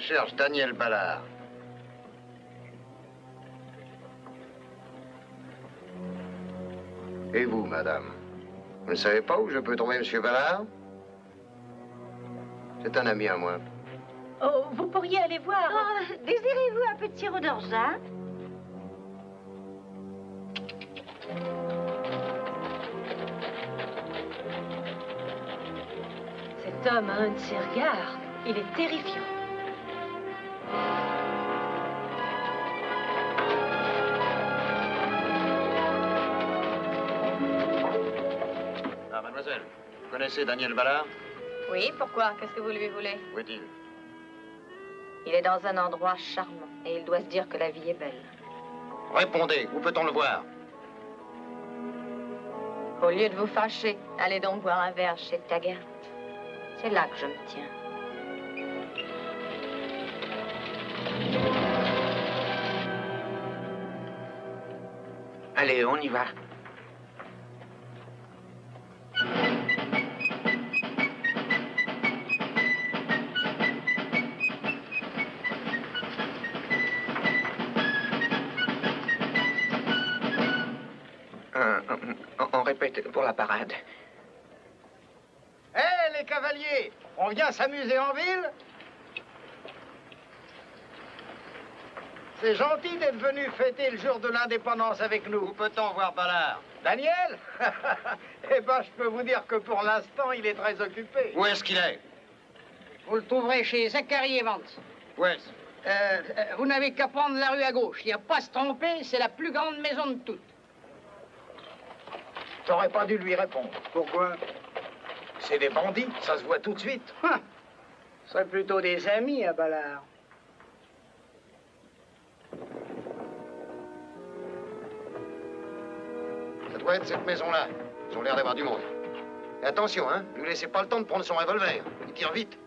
cherche Daniel Ballard. Et vous, madame? Vous ne savez pas où je peux trouver M. Ballard? C'est un ami à moi. Oh, vous pourriez aller voir. Oh, désirez-vous un petit sirop d'orgeat? Cet homme a un de ses regards. Il est terrifiant. Ah, mademoiselle, vous connaissez Daniel Ballard? Oui, pourquoi? Qu'est-ce que vous lui voulez? Où est-il? Il est dans un endroit charmant et il doit se dire que la vie est belle. Répondez, où peut-on le voir? Au lieu de vous fâcher, allez donc boire un verre chez Taggart. C'est là que je me tiens. Allez, on y va. On répète pour la parade. Hé, les cavaliers, on vient s'amuser en ville? C'est gentil d'être venu fêter le jour de l'indépendance avec nous. Où peut-on voir Ballard? Daniel? Eh ben, je peux vous dire que pour l'instant, il est très occupé. Où est-ce qu'il est? Vous le trouverez chez Zachary Evans. Où est-ce? Vous n'avez qu'à prendre la rue à gauche. Il n'y a pas à se tromper, c'est la plus grande maison de toutes. T'aurais pas dû lui répondre. Pourquoi? C'est des bandits, ça se voit tout de suite. Ce serait plutôt des amis à Ballard. Ça doit être cette maison-là. Ils ont l'air d'avoir du monde. Et attention, hein, ne lui laissez pas le temps de prendre son revolver. Il tire vite.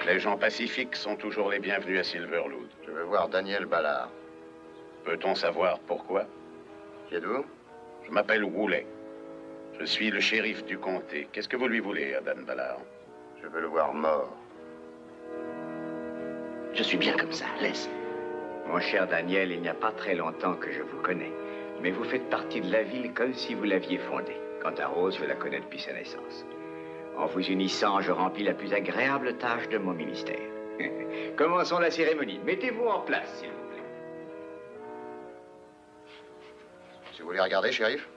Les gens pacifiques sont toujours les bienvenus à Silverwood. Je veux voir Daniel Ballard. Peut-on savoir pourquoi? Qui êtes-vous? Je m'appelle Woolley. Je suis le shérif du comté. Qu'est-ce que vous lui voulez, Dan Ballard? Je veux le voir mort. Je suis bien comme ça, laisse. Mon cher Daniel, il n'y a pas très longtemps que je vous connais, mais vous faites partie de la ville comme si vous l'aviez fondée. Quant à Rose, je la connais depuis sa naissance. En vous unissant, je remplis la plus agréable tâche de mon ministère. Commençons la cérémonie. Mettez-vous en place, s'il vous plaît. Si vous voulez regarder, shérif.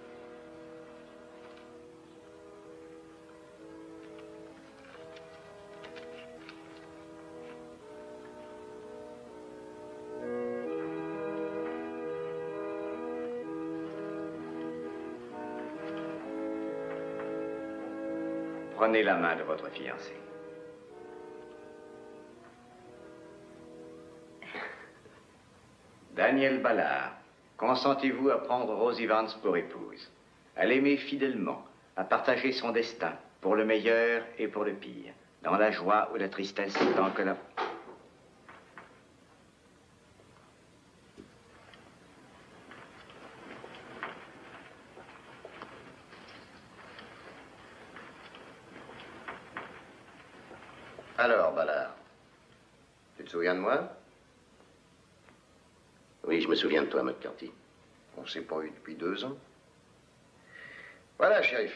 Prenez la main de votre fiancé. Daniel Ballard, consentez-vous à prendre Rose Evans pour épouse, à l'aimer fidèlement, à partager son destin, pour le meilleur et pour le pire, dans la joie ou la tristesse, tant que la... Alors, Ballard, tu te souviens de moi? Oui, je me souviens de toi, McCarthy. On s'est pas eu depuis 2 ans. Voilà, shérif.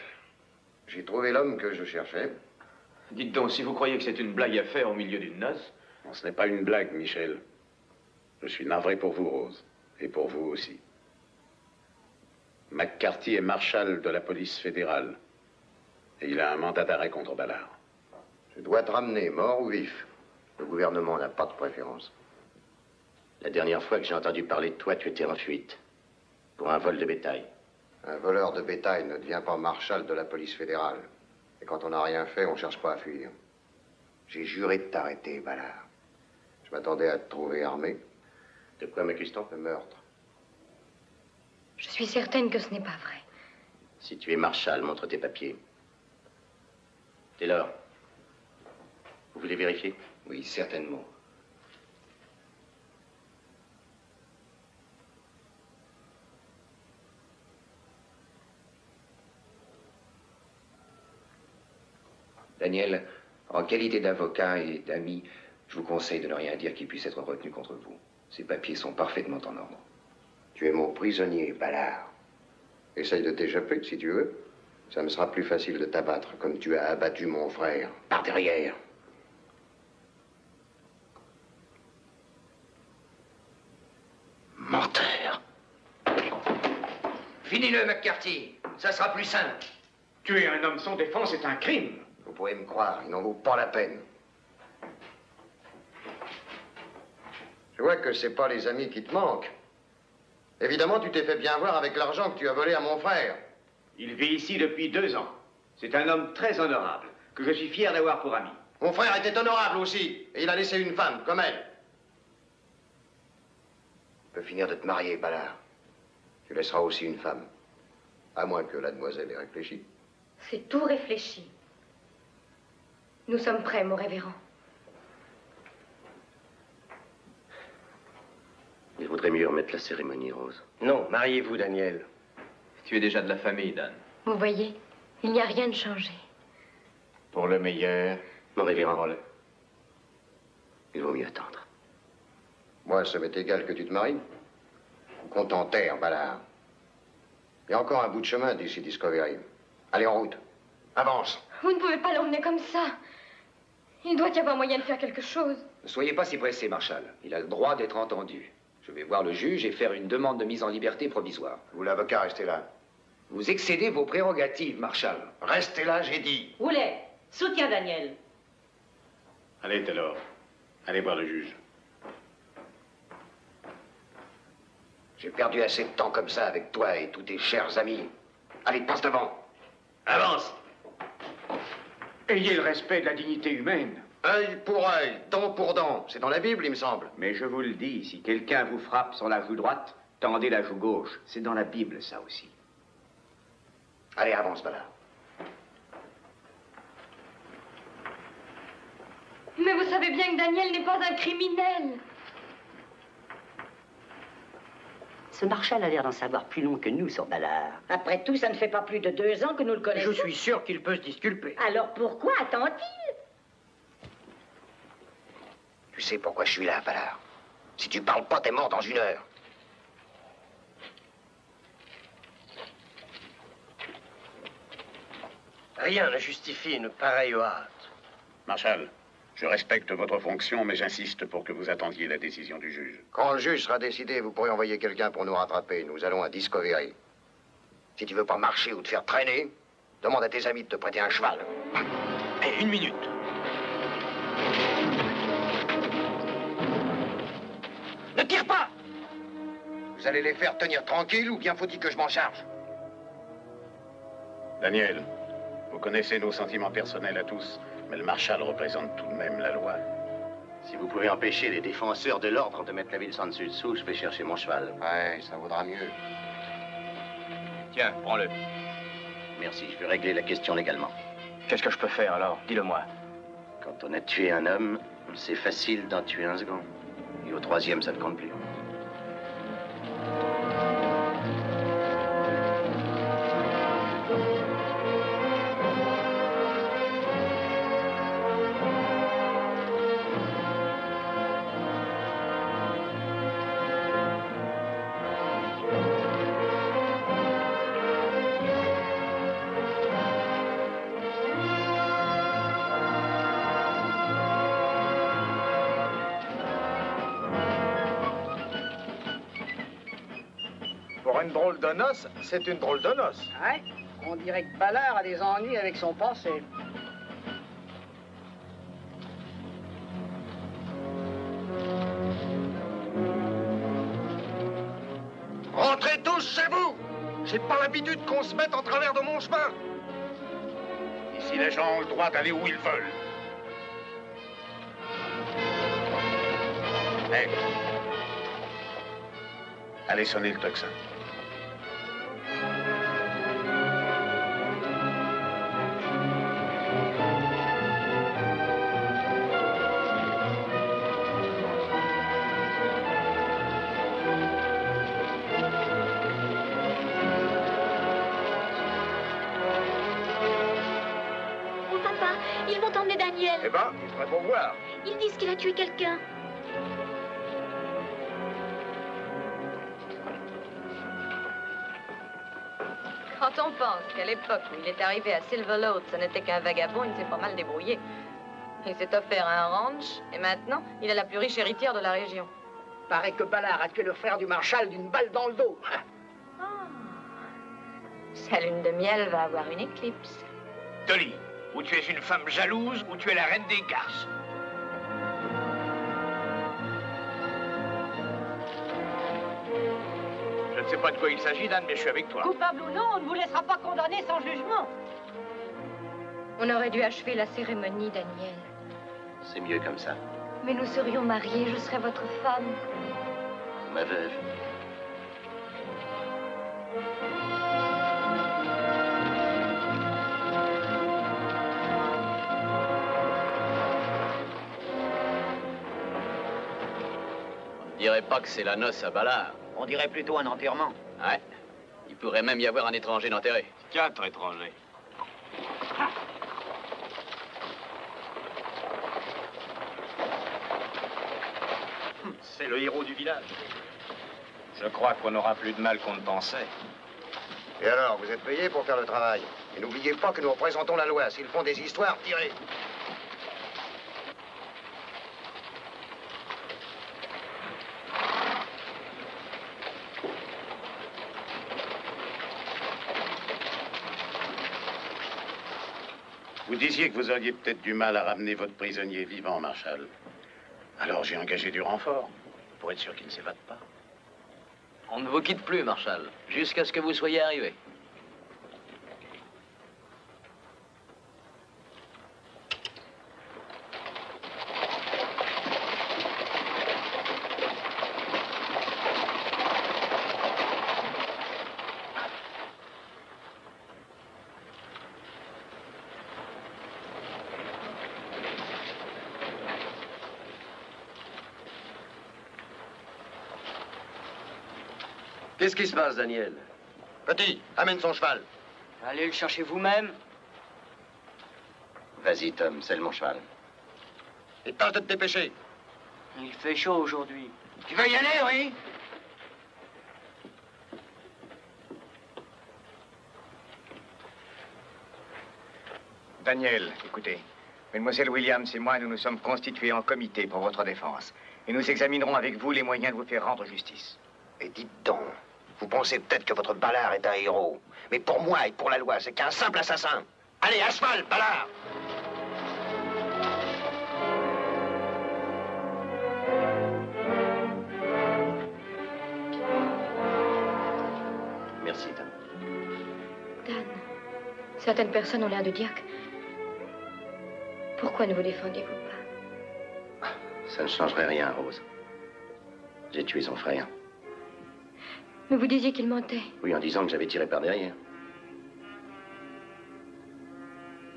J'ai trouvé l'homme que je cherchais. Dites donc, si vous croyez que c'est une blague à faire au milieu d'une noce... Non, ce n'est pas une blague, Michel. Je suis navré pour vous, Rose. Et pour vous aussi. McCarthy est marshal de la police fédérale. Et il a un mandat d'arrêt contre Ballard. Je dois te ramener, mort ou vif. Le gouvernement n'a pas de préférence. La dernière fois que j'ai entendu parler de toi, tu étais en fuite. Pour un vol de bétail. Un voleur de bétail ne devient pas marshal de la police fédérale. Et quand on n'a rien fait, on ne cherche pas à fuir. J'ai juré de t'arrêter, Ballard. Je m'attendais à te trouver armé. De quoi m'accuse-t-on? De meurtre. Je suis certaine que ce n'est pas vrai. Si tu es marshal, montre tes papiers. Taylor, Vous voulez vérifier? Oui, certainement. Daniel, en qualité d'avocat et d'ami, je vous conseille de ne rien dire qui puisse être retenu contre vous. Ces papiers sont parfaitement en ordre. Tu es mon prisonnier, Ballard. Essaye de t'échapper, si tu veux. Ça me sera plus facile de t'abattre, comme tu as abattu mon frère, par derrière. Menteur. Finis-le, McCarthy. Ça sera plus simple. Tuer un homme sans défense est un crime. Vous pouvez me croire, il n'en vaut pas la peine. Je vois que c'est pas les amis qui te manquent. Évidemment, tu t'es fait bien voir avec l'argent que tu as volé à mon frère. Il vit ici depuis 2 ans. C'est un homme très honorable, que je suis fier d'avoir pour ami. Mon frère était honorable aussi, et il a laissé une femme, comme elle. Tu peux finir de te marier, Ballard. Tu laisseras aussi une femme. À moins que la demoiselle ait réfléchi. C'est tout réfléchi. Nous sommes prêts, mon révérend. Il vaudrait mieux remettre la cérémonie, Rose. Non, mariez-vous, Daniel. Tu es déjà de la famille, Dan. Vous voyez, il n'y a rien de changé. Pour le meilleur. Mon révérend, il vaut mieux attendre. Moi, ça m'est égal que tu te maries. Ou qu'on t'enterre, Ballard. Il y a encore un bout de chemin d'ici Discovery. Allez, en route. Avance. Vous ne pouvez pas l'emmener comme ça. Il doit y avoir moyen de faire quelque chose. Ne soyez pas si pressé, Marshal. Il a le droit d'être entendu. Je vais voir le juge et faire une demande de mise en liberté provisoire. Vous, l'avocat, restez là. Vous excédez vos prérogatives, Marshal. Restez là, j'ai dit. Roulet, soutiens Daniel. Allez, Taylor. Allez voir le juge. J'ai perdu assez de temps comme ça avec toi et tous tes chers amis. Allez, passe devant. Avance. Ayez le respect de la dignité humaine. Œil pour œil, dent pour dent. C'est dans la Bible, il me semble. Mais je vous le dis, si quelqu'un vous frappe sur la joue droite, tendez la joue gauche. C'est dans la Bible, ça aussi. Allez, avance, Ballard. Mais vous savez bien que Daniel n'est pas un criminel. Ce Marshal a l'air d'en savoir plus long que nous sur Ballard. Après tout, ça ne fait pas plus de 2 ans que nous le connaissons. Je suis sûr qu'il peut se disculper. Alors pourquoi attend-il? Tu sais pourquoi je suis là, Ballard. Si tu parles pas, t'es mort dans 1 heure. Rien ne justifie une pareille hâte. Marshal, je respecte votre fonction, mais j'insiste pour que vous attendiez la décision du juge. Quand le juge sera décidé, vous pourrez envoyer quelqu'un pour nous rattraper. Nous allons à Discovery. Si tu veux pas marcher ou te faire traîner, demande à tes amis de te prêter un cheval. Et 1 minute. Ne tire pas! Vous allez les faire tenir tranquilles ou bien faut-il que je m'en charge? Daniel, vous connaissez nos sentiments personnels à tous, mais le Marshal représente tout de même la loi. Si vous pouvez empêcher les défenseurs de l'ordre de mettre la ville sans dessus dessous, je vais chercher mon cheval. Ouais, ça vaudra mieux. Tiens, prends-le. Merci, je vais régler la question légalement. Qu'est-ce que je peux faire alors? Dis-le-moi. Quand on a tué un homme, c'est facile d'en tuer un second. Et au 3e, ça ne compte plus. Pour une drôle de noce, c'est une drôle de noce. Ouais, on dirait que Ballard a des ennuis avec son passé. Rentrez tous chez vous! J'ai pas l'habitude qu'on se mette en travers de mon chemin! Ici, les gens ont le droit d'aller où ils veulent. Hey. Allez sonner le tocsin. Daniel. Eh ben, il faudrait pour voir. Ils disent qu'il a tué quelqu'un. Quand on pense qu'à l'époque où il est arrivé à Silverlode, ce n'était qu'un vagabond, il s'est pas mal débrouillé. Il s'est offert un ranch, et maintenant, il est la plus riche héritière de la région. Paraît que Ballard a tué le frère du marshal d'une balle dans le dos. Sa lune de miel va avoir une éclipse. Dolly, ou tu es une femme jalouse, ou tu es la reine des garces. Je ne sais pas de quoi il s'agit, Dan, mais je suis avec toi. Coupable ou non, on ne vous laissera pas condamner sans jugement. On aurait dû achever la cérémonie, Daniel. C'est mieux comme ça. Mais nous serions mariés, je serais votre femme. Ma veuve. On dirait pas que c'est la noce à Ballard. On dirait plutôt un enterrement. Ouais. Il pourrait même y avoir un étranger d'enterré. 4 étrangers. C'est le héros du village. Je crois qu'on aura plus de mal qu'on ne pensait. Et alors, vous êtes payés pour faire le travail. Et n'oubliez pas que nous représentons la loi. S'ils font des histoires, tirez. Vous disiez que vous auriez peut-être du mal à ramener votre prisonnier vivant, Marshal. Alors j'ai engagé du renfort, pour être sûr qu'il ne s'évade pas. On ne vous quitte plus, Marshal, jusqu'à ce que vous soyez arrivé. Qu'est-ce qui se passe, Daniel? Petit, amène son cheval. Allez le chercher vous-même. Vas-y, Tom, c'est mon cheval. Et tâche de te dépêcher. Il fait chaud aujourd'hui. Tu veux y aller, oui? Daniel, écoutez. Mademoiselle Williams et moi, nous nous sommes constitués en comité pour votre défense. Et nous examinerons avec vous les moyens de vous faire rendre justice. Et dites donc, vous pensez peut-être que votre Ballard est un héros. Mais pour moi et pour la loi, c'est qu'un simple assassin. Allez, à cheval, Ballard! Merci, Tom. Dan, certaines personnes ont l'air de dire que... Pourquoi ne vous défendiez-vous pas? Ça ne changerait rien, Rose. J'ai tué son frère. Mais vous disiez qu'il mentait. Oui, en disant que j'avais tiré par derrière.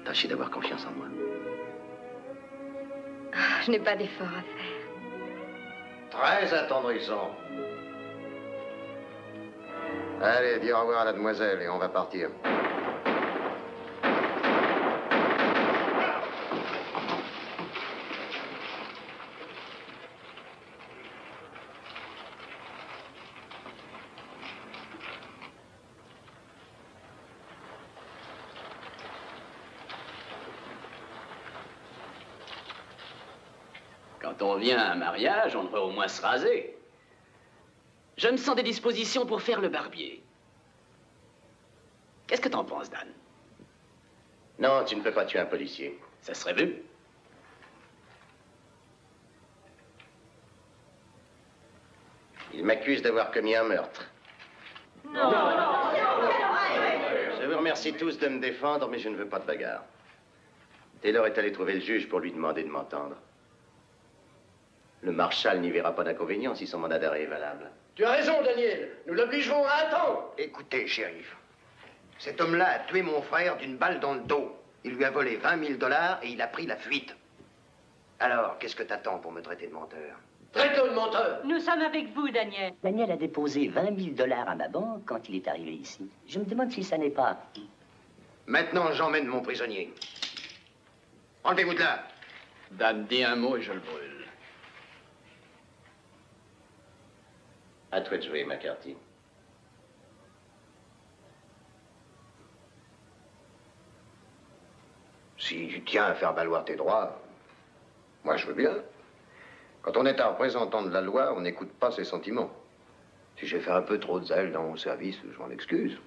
Tâchez d'avoir confiance en moi. Ah, je n'ai pas d'effort à faire. Très attendrissant. Allez, dis au revoir à la demoiselle et on va partir. Quand on vient à un mariage, on devrait au moins se raser. Je me sens des dispositions pour faire le barbier. Qu'est-ce que t'en penses, Dan? Non, tu ne peux pas tuer un policier. Ça serait vu. Il m'accuse d'avoir commis un meurtre. Non. Je vous remercie tous de me défendre, mais je ne veux pas de bagarre. Taylor est allé trouver le juge pour lui demander de m'entendre. Le marshal n'y verra pas d'inconvénient si son mandat d'arrêt est valable. Tu as raison, Daniel. Nous l'obligerons à attendre. Écoutez, shérif. Cet homme-là a tué mon frère d'une balle dans le dos. Il lui a volé 20 000 $ et il a pris la fuite. Alors, qu'est-ce que t'attends pour me traiter de menteur? Traite-le de menteur. Nous sommes avec vous, Daniel. Daniel a déposé 20 000 $ à ma banque quand il est arrivé ici. Je me demande si ça n'est pas... Maintenant, j'emmène mon prisonnier. Enlevez-vous de là. Dan, dis un mot et je le brûle. À toi de jouer, McCarthy. Si tu tiens à faire valoir tes droits, moi je veux bien. Quand on est un représentant de la loi, on n'écoute pas ses sentiments. Si j'ai fait un peu trop de zèle dans mon service, je m'en excuse.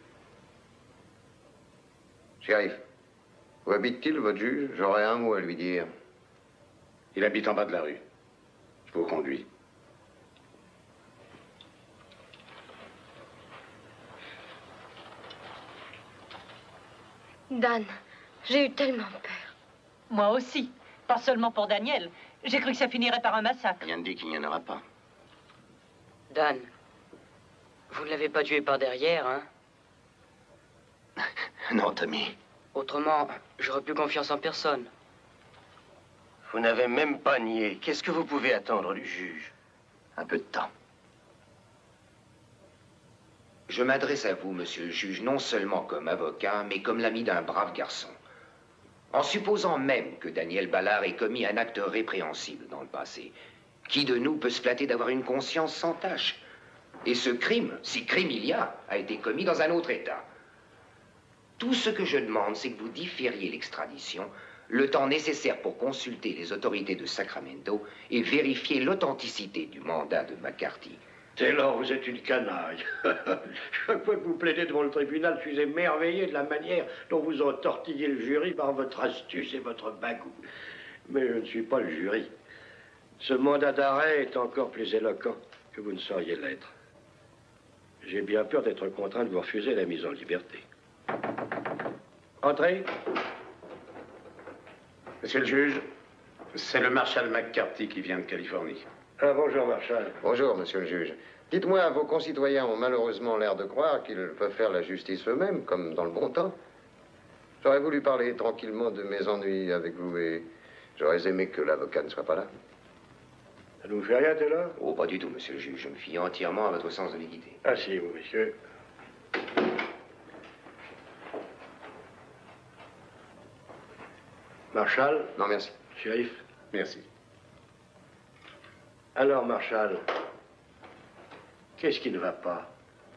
Shérif, où habite-t-il, votre juge? J'aurais un mot à lui dire. Il habite en bas de la rue. Je vous conduis. Dan, j'ai eu tellement peur. Moi aussi. Pas seulement pour Daniel. J'ai cru que ça finirait par un massacre. Rien ne dit qu'il n'y en aura pas. Dan, vous ne l'avez pas tué par derrière, hein? Non, Tommy. Autrement, j'aurais plus confiance en personne. Vous n'avez même pas nié. Qu'est-ce que vous pouvez attendre du juge? Un peu de temps. Je m'adresse à vous, monsieur le juge, non seulement comme avocat, mais comme l'ami d'un brave garçon. En supposant même que Daniel Ballard ait commis un acte répréhensible dans le passé, qui de nous peut se flatter d'avoir une conscience sans tache? Et ce crime, si crime il y a été commis dans un autre État. Tout ce que je demande, c'est que vous différiez l'extradition, le temps nécessaire pour consulter les autorités de Sacramento et vérifier l'authenticité du mandat de McCarthy. Taylor, vous êtes une canaille. Chaque fois que vous plaidez devant le tribunal, je suis émerveillé de la manière dont vous entortillez le jury par votre astuce et votre bagout. Mais je ne suis pas le jury. Ce mandat d'arrêt est encore plus éloquent que vous ne sauriez l'être. J'ai bien peur d'être contraint de vous refuser la mise en liberté. Entrez. Monsieur le juge, c'est le marshal McCarthy qui vient de Californie. Ah, bonjour, Marshal. Bonjour, monsieur le juge. Dites-moi, vos concitoyens ont malheureusement l'air de croire qu'ils peuvent faire la justice eux-mêmes, comme dans le bon temps. J'aurais voulu parler tranquillement de mes ennuis avec vous et j'aurais aimé que l'avocat ne soit pas là. Ça ne vous fait rien, Taylor? Oh, pas du tout, monsieur le juge. Je me fie entièrement à votre sens de l'équité. Asseyez-vous, monsieur. Marshal? Non, merci. Shérif? Merci. Alors, Marshal, qu'est-ce qui ne va pas?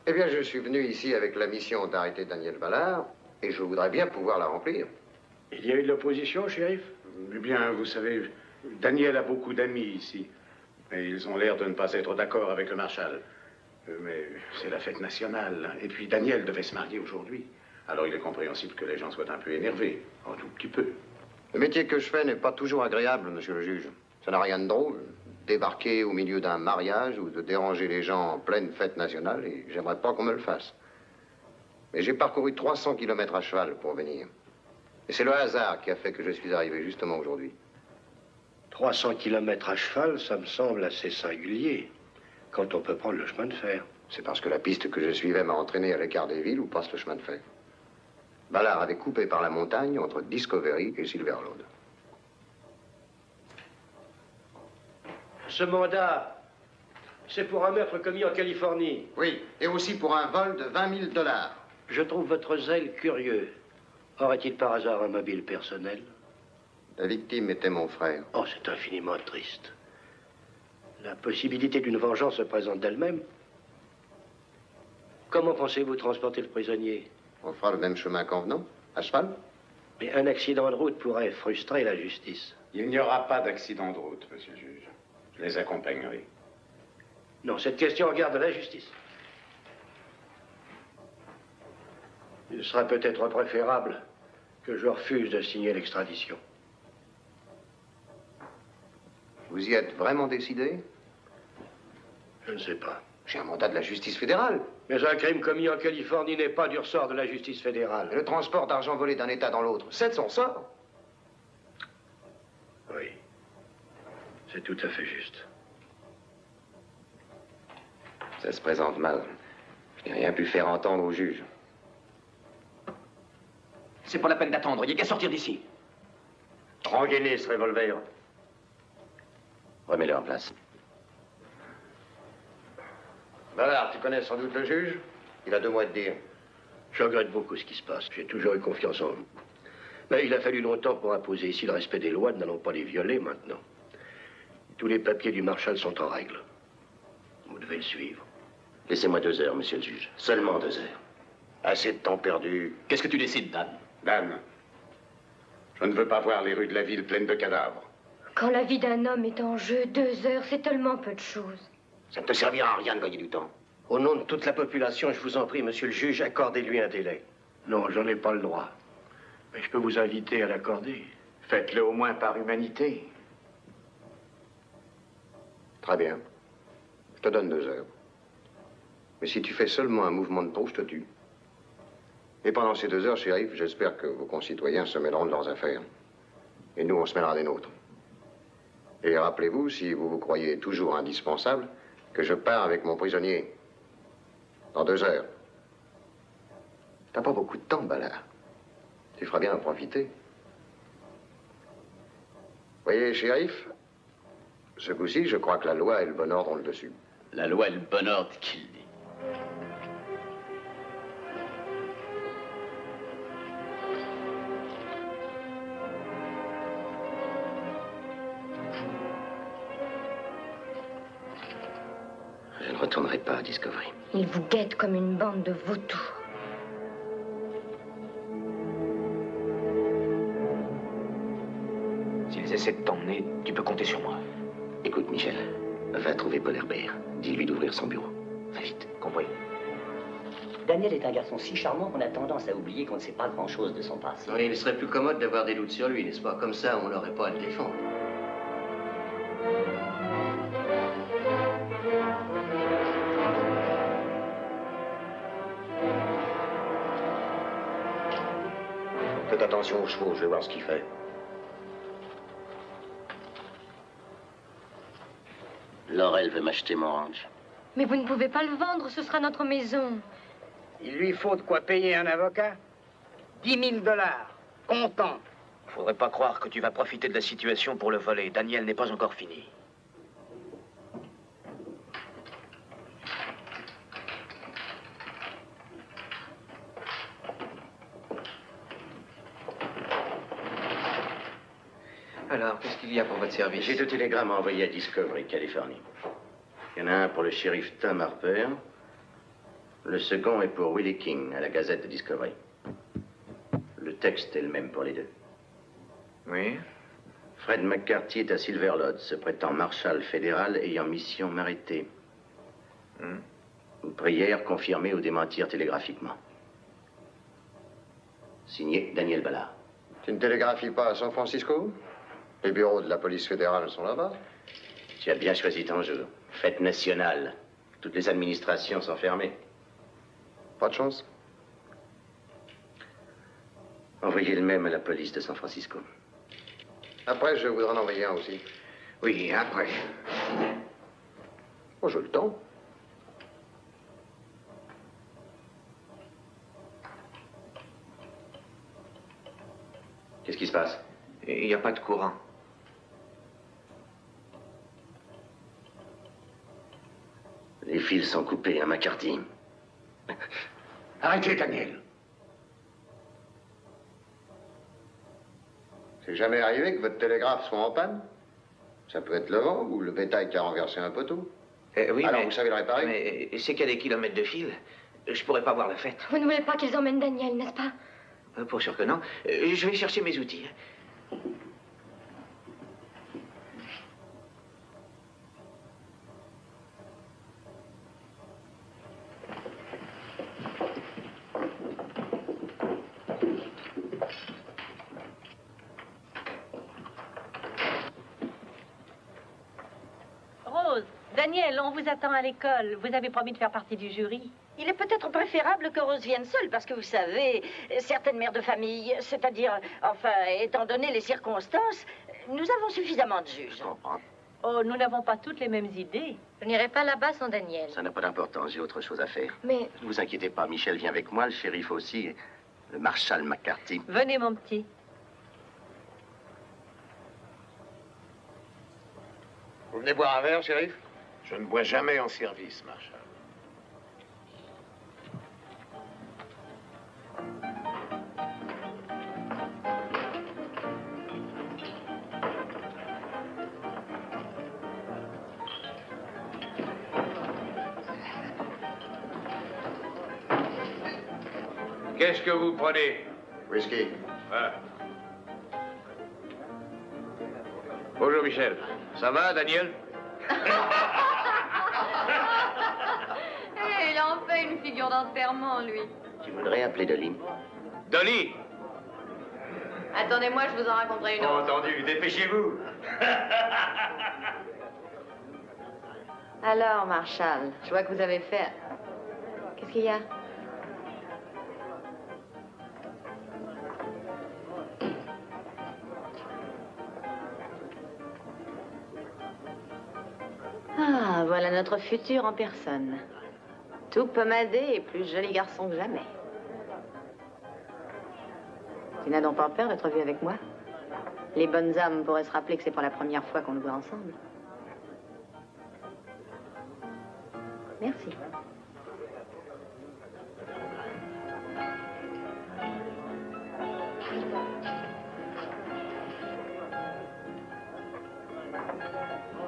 Eh bien, je suis venu ici avec la mission d'arrêter Daniel Ballard et je voudrais bien pouvoir la remplir. Il y a eu de l'opposition, shérif? Eh bien, vous savez, Daniel a beaucoup d'amis ici. Et ils ont l'air de ne pas être d'accord avec le marshal. Mais c'est la fête nationale. Et puis Daniel devait se marier aujourd'hui. Alors il est compréhensible que les gens soient un peu énervés. Un tout petit peu. Le métier que je fais n'est pas toujours agréable, monsieur le juge. Ça n'a rien de drôle. Débarquer au milieu d'un mariage ou de déranger les gens en pleine fête nationale, et j'aimerais pas qu'on me le fasse. Mais j'ai parcouru 300 kilomètres à cheval pour venir. Et c'est le hasard qui a fait que je suis arrivé justement aujourd'hui. 300 kilomètres à cheval, ça me semble assez singulier, quand on peut prendre le chemin de fer. C'est parce que la piste que je suivais m'a entraîné à l'écart des villes où passe le chemin de fer. Ballard avait coupé par la montagne entre Discovery et Silver Lode. Ce mandat, c'est pour un meurtre commis en Californie. Oui, et aussi pour un vol de 20 000 $. Je trouve votre zèle curieux. Aurait-il par hasard un mobile personnel? La victime était mon frère. Oh, c'est infiniment triste. La possibilité d'une vengeance se présente d'elle-même. Comment pensez-vous transporter le prisonnier? On fera le même chemin qu'en venant, à cheval. Mais un accident de route pourrait frustrer la justice. Il n'y aura pas d'accident de route, monsieur le juge. Je les accompagnerai. Non, cette question regarde la justice. Il serait peut-être préférable que je refuse de signer l'extradition. Vous y êtes vraiment décidé? Je ne sais pas. J'ai un mandat de la justice fédérale. Mais un crime commis en Californie n'est pas du ressort de la justice fédérale. Le transport d'argent volé d'un État dans l'autre, c'est de son sort. Oui. C'est tout à fait juste. Ça se présente mal. Je n'ai rien pu faire entendre au juge. C'est pas la peine d'attendre, il n'y a qu'à sortir d'ici. Rengainez ce revolver. Remets-le en place. Ballard, tu connais sans doute le juge? Il a 2 mots à te dire. Je regrette beaucoup ce qui se passe. J'ai toujours eu confiance en vous. Mais il a fallu longtemps pour imposer ici le respect des lois. Nous n'allons pas les violer maintenant. Tous les papiers du Marshal sont en règle. Vous devez le suivre. Laissez-moi 2 heures, monsieur le juge. Seulement 2 heures. Assez de temps perdu. Qu'est-ce que tu décides, Dan? Dan, je ne veux pas voir les rues de la ville pleines de cadavres. Quand la vie d'un homme est en jeu, 2 heures, c'est tellement peu de choses. Ça ne te servira à rien de gagner du temps. Au nom de toute la population, je vous en prie, monsieur le juge, accordez-lui un délai. Non, j'en ai pas le droit. Mais je peux vous inviter à l'accorder. Faites-le au moins par humanité. Très bien. Je te donne 2 heures. Mais si tu fais seulement un mouvement de peau, je te tue. Et pendant ces 2 heures, shérif, j'espère que vos concitoyens se mêleront de leurs affaires. Et nous, on se mêlera des nôtres. Et rappelez-vous, si vous vous croyez toujours indispensable, que je pars avec mon prisonnier. Dans 2 heures. T'as pas beaucoup de temps, Ballard. Tu feras bien en profiter. Voyez, shérif, ce coup-ci, je crois que la loi et le bon ordre ont le dessus. La loi et le bon ordre, qui le dit. Je ne retournerai pas à Discovery. Ils vous guettent comme une bande de vautours. S'ils essaient de t'emmener, tu peux compter sur moi. Écoute, Michel, va trouver Paul Herbert. Dis-lui d'ouvrir son bureau. Va vite. Compris. Daniel est un garçon si charmant qu'on a tendance à oublier qu'on ne sait pas grand-chose de son passé. Oui, il serait plus commode d'avoir des doutes sur lui, n'est-ce pas? Comme ça, on n'aurait pas à le défendre. Faites attention aux chevaux, je vais voir ce qu'il fait. Laurel veut m'acheter mon ranch. Mais vous ne pouvez pas le vendre, ce sera notre maison. Il lui faut de quoi payer un avocat? 10 000 $, comptant. Faudrait pas croire que tu vas profiter de la situation pour le voler. Daniel n'est pas encore fini. Alors, qu'est-ce qu'il y a pour votre service? J'ai 2 télégrammes à envoyer à Discovery, Californie. Il y en a un pour le shérif Tom Harper. Le second est pour Willie King, à la Gazette de Discovery. Le texte est le même pour les 2. Oui? Fred McCarthy est à Silver Lodge, se prétend marshal fédéral ayant mission m'arrêter. Une prière confirmée ou démentir télégraphiquement. Signé Daniel Ballard. Tu ne télégraphies pas à San Francisco? Les bureaux de la police fédérale sont là-bas. Tu as bien choisi ton jour. Fête nationale. Toutes les administrations sont fermées. Pas de chance? Envoyez le même à la police de San Francisco. Après, je voudrais en envoyer un aussi. Oui, après. Oh, j'ai le temps. Qu'est-ce qui se passe? Il n'y a pas de courant. Les fils sont coupés à McCarthy. Arrêtez, Daniel. C'est jamais arrivé que votre télégraphe soit en panne? Ça peut être le vent ou le bétail qui a renversé un poteau. Oui, alors, mais, vous savez le réparer? Mais c'est qu'il y a des kilomètres de fil. Je pourrais pas voir la fête. Vous ne voulez pas qu'ils emmènent Daniel, n'est-ce pas? Pour sûr que non. Je vais chercher mes outils. Rose, Daniel, on vous attend à l'école. Vous avez promis de faire partie du jury. Il est peut-être préférable que Rose vienne seule, parce que vous savez, certaines mères de famille, c'est-à-dire, enfin, étant donné les circonstances, nous avons suffisamment de juges. Oh, nous n'avons pas toutes les mêmes idées. Je n'irai pas là-bas sans Daniel. Ça n'a pas d'importance, j'ai autre chose à faire. Mais... Ne vous inquiétez pas, Michel vient avec moi, le shérif aussi, et le marshal McCarthy. Venez, mon petit. Vous venez boire un verre, shérif? Je ne bois jamais en service, marshal. Qu'est-ce que vous prenez? Whisky. Ah. Bonjour, Michel. Ça va, Daniel? Il en fait une figure d'enterrement, lui. Tu voudrais appeler Dolly? Dolly! Attendez-moi, je vous en raconterai une autre. Entendu, dépêchez-vous. Alors, Marshall, je vois que vous avez fait... Qu'est-ce qu'il y a? Ah, voilà notre futur en personne. Tout pommadé et plus joli garçon que jamais. Tu n'as donc pas peur d'être vu avec moi? Les bonnes âmes pourraient se rappeler que c'est pour la première fois qu'on nous voit ensemble. Merci.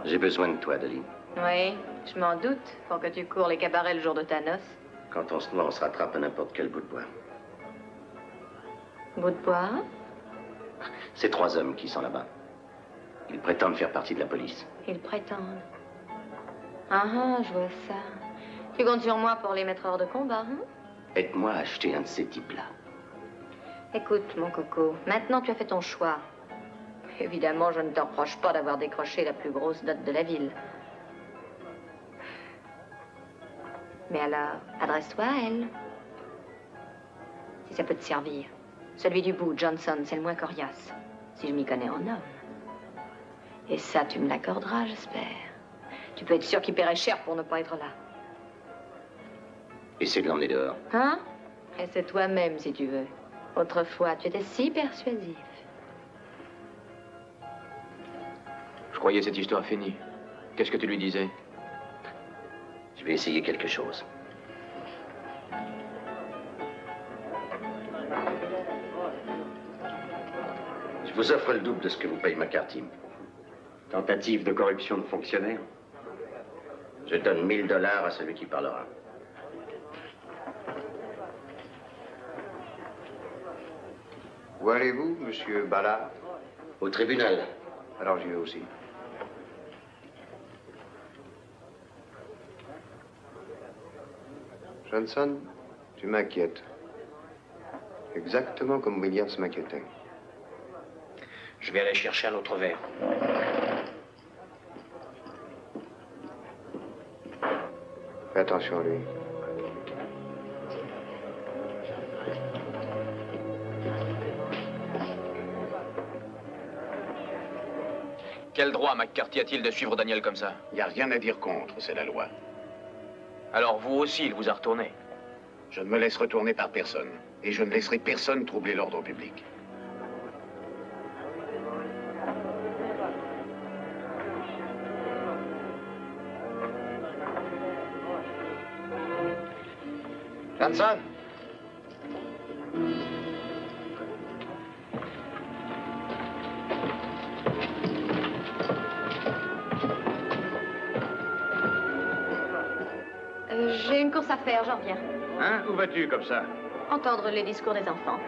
J'ai besoin de toi, Dolly. Oui, je m'en doute, pour que tu cours les cabarets le jour de ta noce. Quand on se noie, on se rattrape à n'importe quel bout de bois. Bout de bois? Ces 3 hommes qui sont là-bas. Ils prétendent faire partie de la police. Ils prétendent. Ah, je vois ça. Tu comptes sur moi pour les mettre hors de combat, hein? Aide-moi à acheter un de ces types-là. Écoute, mon coco, maintenant tu as fait ton choix. Évidemment, je ne te reproche pas d'avoir décroché la plus grosse dot de la ville. Mais alors, adresse-toi à elle. Si ça peut te servir. Celui du bout, Johnson, c'est le moins coriace. Si je m'y connais en homme. Et ça, tu me l'accorderas, j'espère. Tu peux être sûr qu'il paierait cher pour ne pas être là. Essaie de l'emmener dehors. Hein? Et c'est toi-même, si tu veux. Autrefois, tu étais si persuasif. Je croyais cette histoire finie. Qu'est-ce que tu lui disais? Je vais essayer quelque chose. Je vous offre le double de ce que vous paye McCarthy. Tentative de corruption de fonctionnaire. Je donne $1000 à celui qui parlera. Où allez-vous, monsieur Ballard? Au tribunal. Alors j'y vais aussi. Johnson, tu m'inquiètes. Exactement comme Williams m'inquiétait. Je vais aller chercher un autre verre. Fais attention à lui. Quel droit McCarthy a-t-il de suivre Daniel comme ça? Il n'y a rien à dire contre, c'est la loi. Alors vous aussi, il vous a retourné? Je ne me laisse retourner par personne. Et je ne laisserai personne troubler l'ordre public. Johnson? J'ai une course à faire, j'en reviens. Hein? Où vas-tu comme ça? Entendre les discours des enfants.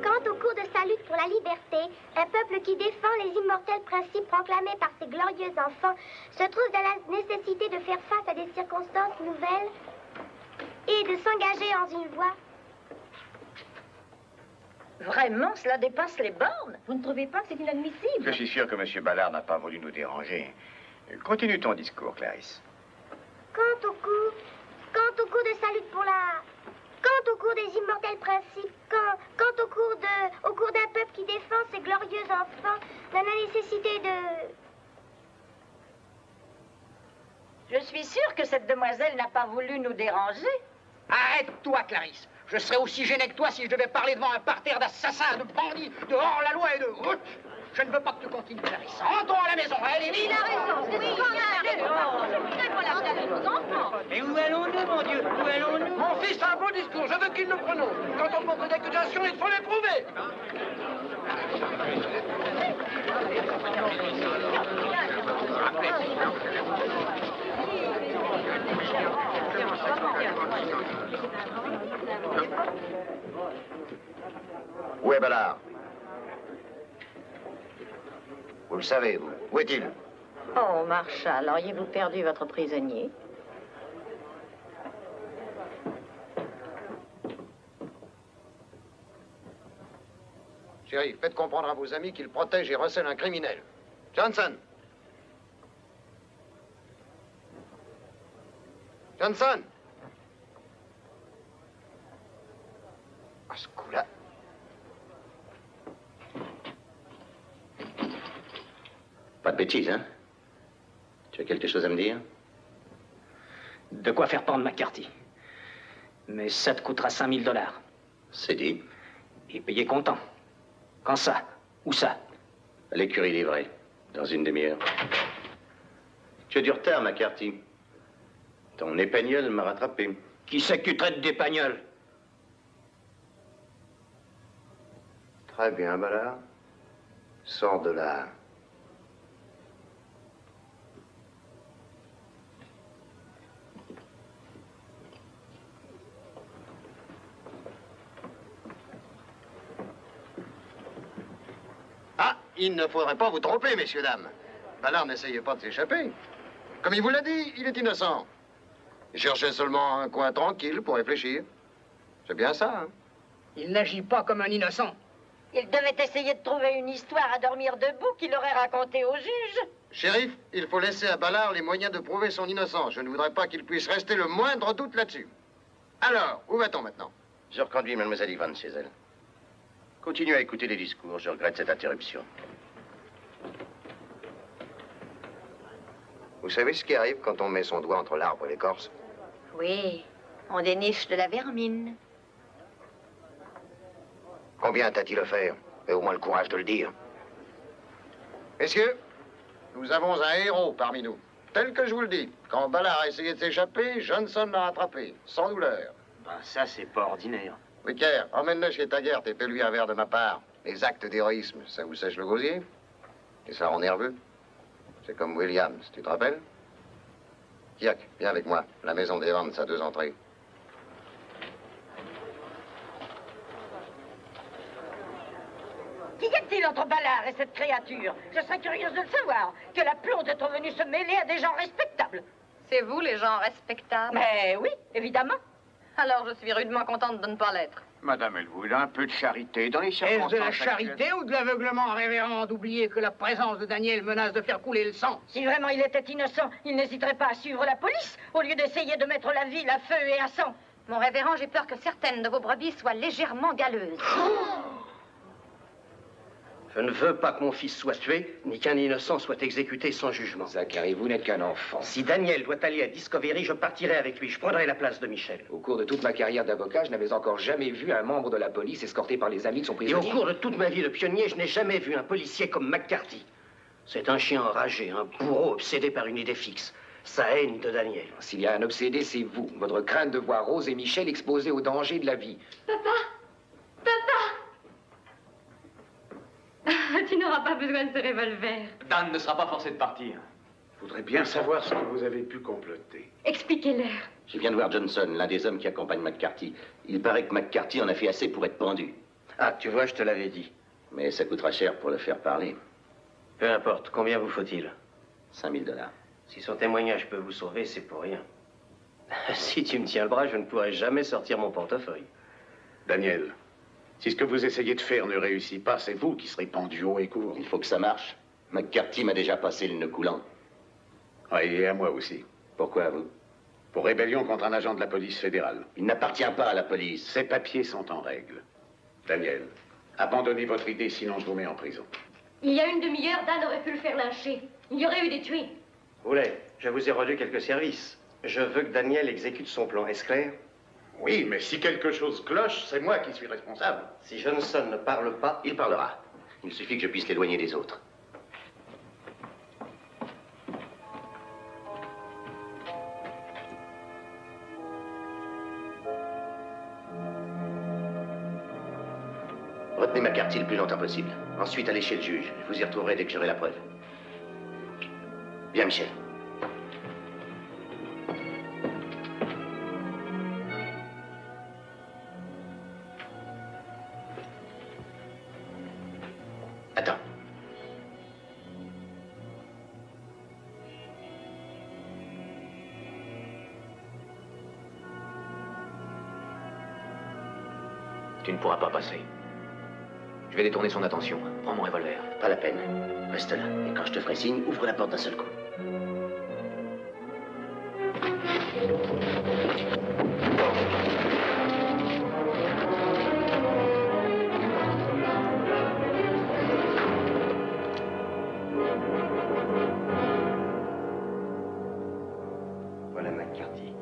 Quant au cours de sa lutte pour la liberté, un peuple qui défend les immortels principes proclamés par ses glorieux enfants se trouve dans la nécessité de faire face à des circonstances nouvelles et de s'engager en une voie. Vraiment, cela dépasse les bornes. Vous ne trouvez pas que c'est inadmissible? Je suis sûr que M. Ballard n'a pas voulu nous déranger. Continue ton discours, Clarisse. Quant au cours de sa lutte pour la... Quant au cours des immortels principes, quant au cours d'un peuple qui défend ses glorieux enfants, dans la nécessité de... Je suis sûre que cette demoiselle n'a pas voulu nous déranger. Arrête-toi, Clarisse. Je serais aussi gêné que toi si je devais parler devant un parterre d'assassins, de bandits, de hors-la-loi et de... Je ne veux pas que tu continues, Clarisse. Rentrons à la maison. Allez, vite. Il a raison. Oui, il a raison. Mais où allons-nous, mon Dieu? Où allons-nous? Mon fils a un beau discours. Je veux qu'il nous prononce. Quand on montre d'accusations, il faut les prouver. Où est Ballard? Vous le savez, vous. Où est-il? Oh, Marshal, auriez-vous perdu votre prisonnier? Shérif, faites comprendre à vos amis qu'ils protègent et recèlent un criminel. Johnson! Johnson! À ce coup-là... Pas de bêtises, hein? Tu as quelque chose à me dire? De quoi faire pendre McCarthy. Mais ça te coûtera 5000 $. C'est dit. Et payer comptant. Quand ça? Où ça? À l'écurie livrée, dans une demi-heure. Tu as du retard, McCarthy. Ton épagnol m'a rattrapé. Qui c'est que tu traites d'épagnol? Très bien, Ballard. Sors de là. Ah, il ne faudrait pas vous tromper, messieurs, dames. Ballard n'essayez pas de s'échapper. Comme il vous l'a dit, il est innocent. Il cherchait seulement un coin tranquille pour réfléchir. C'est bien ça, hein? Il n'agit pas comme un innocent. Il devait essayer de trouver une histoire à dormir debout qu'il aurait racontée au juge. Shérif, il faut laisser à Ballard les moyens de prouver son innocence. Je ne voudrais pas qu'il puisse rester le moindre doute là-dessus. Alors, où va-t-on maintenant? Je reconduis Mademoiselle Yvonne chez elle. Continue à écouter les discours. Je regrette cette interruption. Vous savez ce qui arrive quand on met son doigt entre l'arbre et l'écorce? Oui, on déniche de la vermine. Combien t'a-t-il offert? Et au moins le courage de le dire. Messieurs, nous avons un héros parmi nous. Tel que je vous le dis. Quand Ballard a essayé de s'échapper, Johnson l'a rattrapé, sans douleur. Ben ça, c'est pas ordinaire. Vicaire, emmène-le chez Taggart et fais-lui un verre de ma part. Les actes d'héroïsme, ça vous sèche le gosier? Et ça rend nerveux? C'est comme Williams, tu te rappelles? Kirk, viens avec moi. La maison d'Evans a 2 entrées. Qu'y a-t-il entre Ballard et cette créature? Je serais curieuse de le savoir. Quel aplomb d'être venu se mêler à des gens respectables. C'est vous, les gens respectables? Mais oui, évidemment. Alors, je suis rudement contente de ne pas l'être. Madame Elwood, un peu de charité dans les Est-ce circonstances de la charité ou de l'aveuglement révérend d'oublier que la présence de Daniel menace de faire couler le sang? Si vraiment il était innocent, il n'hésiterait pas à suivre la police, au lieu d'essayer de mettre la ville à feu et à sang. Mon révérend, j'ai peur que certaines de vos brebis soient légèrement galeuses. Je ne veux pas que mon fils soit tué, ni qu'un innocent soit exécuté sans jugement. Zachary, vous n'êtes qu'un enfant. Si Daniel doit aller à Discovery, je partirai avec lui. Je prendrai la place de Michel. Au cours de toute ma carrière d'avocat, je n'avais encore jamais vu un membre de la police escorté par les amis de son Et prisonnier. au cours de toute ma vie de pionnier, je n'ai jamais vu un policier comme McCarthy. C'est un chien enragé, un bourreau obsédé par une idée fixe. Sa haine de Daniel. S'il y a un obsédé, c'est vous. Votre crainte de voir Rose et Michel exposés au danger de la vie. Papa! Papa! Tu n'auras pas besoin de ce revolver. Dan ne sera pas forcé de partir. Je voudrais bien savoir ce que vous avez pu comploter. Expliquez-leur. Je viens de voir Johnson, l'un des hommes qui accompagne McCarthy. Il paraît que McCarthy en a fait assez pour être pendu. Ah, tu vois, je te l'avais dit. Mais ça coûtera cher pour le faire parler. Peu importe, combien vous faut-il? 5000 $. Si son témoignage peut vous sauver, c'est pour rien. Si tu me tiens le bras, je ne pourrai jamais sortir mon portefeuille. Daniel, si ce que vous essayez de faire ne réussit pas, c'est vous qui serez pendu haut et court. Il faut que ça marche. McCarthy m'a déjà passé le nœud coulant. Ah, et à moi aussi. Pourquoi à vous? Pour rébellion contre un agent de la police fédérale. Il n'appartient pas à la police. Ces papiers sont en règle. Daniel, abandonnez votre idée, sinon je vous mets en prison. Il y a une demi-heure, Dan aurait pu le faire lyncher. Il y aurait eu des tués. Roulet, je vous ai rendu quelques services. Je veux que Daniel exécute son plan. Est-ce clair? Oui, mais si quelque chose cloche, c'est moi qui suis responsable. Si Johnson ne parle pas, il parlera. Il suffit que je puisse l'éloigner des autres. Retenez McCarthy le plus longtemps possible. Ensuite, allez chez le juge. Je vous y retrouverai dès que j'aurai la preuve. Viens, Michel. Tu ne pourras pas passer. Je vais détourner son attention. Prends mon revolver. Pas la peine. Reste là. Et quand je te ferai signe, ouvre la porte d'un seul coup. Voilà McCarthy.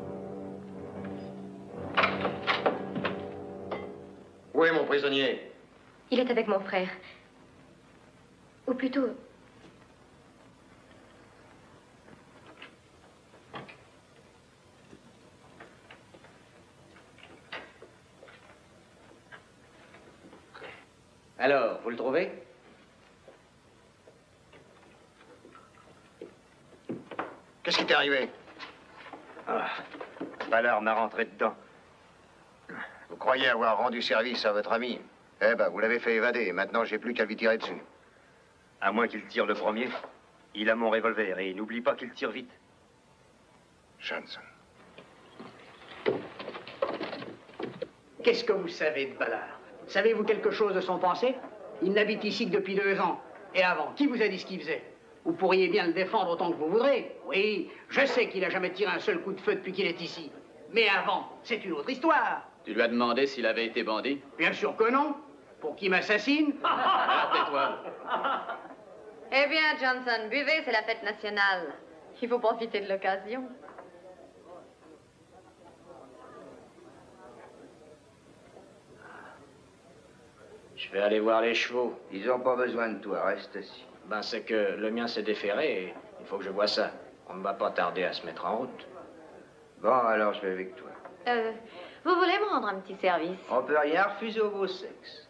Où est mon prisonnier? Il est avec mon frère. Ou plutôt... Alors, vous le trouvez? Qu'est-ce qui t'est arrivé? Ballard m'a rentré dedans. Vous croyez avoir rendu service à votre ami? Eh ben, vous l'avez fait évader. Maintenant, j'ai plus qu'à lui tirer dessus. À moins qu'il tire le premier. Il a mon revolver et n'oublie pas qu'il tire vite. Johnson. Qu'est-ce que vous savez de Ballard? Savez-vous quelque chose de son passé? Il n'habite ici que depuis 2 ans. Et avant, qui vous a dit ce qu'il faisait? Vous pourriez bien le défendre autant que vous voudrez. Oui, je sais qu'il n'a jamais tiré un seul coup de feu depuis qu'il est ici. Mais avant, c'est une autre histoire. Tu lui as demandé s'il avait été bandit? Bien sûr que non. Pour qui m'assassine? Tais-toi. Eh bien, Johnson, buvez, c'est la fête nationale. Il faut profiter de l'occasion. Je vais aller voir les chevaux. Ils n'ont pas besoin de toi, reste assis. Ben, c'est que le mien s'est déféré et il faut que je voie ça. On ne va pas tarder à se mettre en route. Bon, alors je vais avec toi. Vous voulez me rendre un petit service? On peut rien refuser au beau sexe.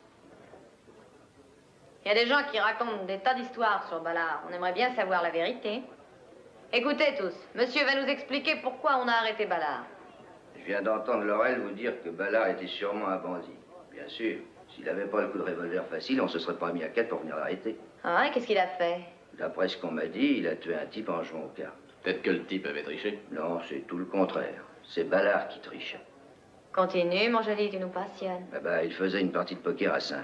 Il y a des gens qui racontent des tas d'histoires sur Ballard. On aimerait bien savoir la vérité. Écoutez tous, monsieur va nous expliquer pourquoi on a arrêté Ballard. Je viens d'entendre Laurel vous dire que Ballard était sûrement un bandit. Bien sûr. S'il n'avait pas le coup de revolver facile, on se serait pas mis à 4 pour venir l'arrêter. Ah ouais, qu'est-ce qu'il a fait? D'après ce qu'on m'a dit, il a tué un type en jouant aux cartes. Peut-être que le type avait triché. Non, c'est tout le contraire. C'est Ballard qui trichait. Continue, mon joli, tu nous passionnes. Il faisait une partie de poker à 5.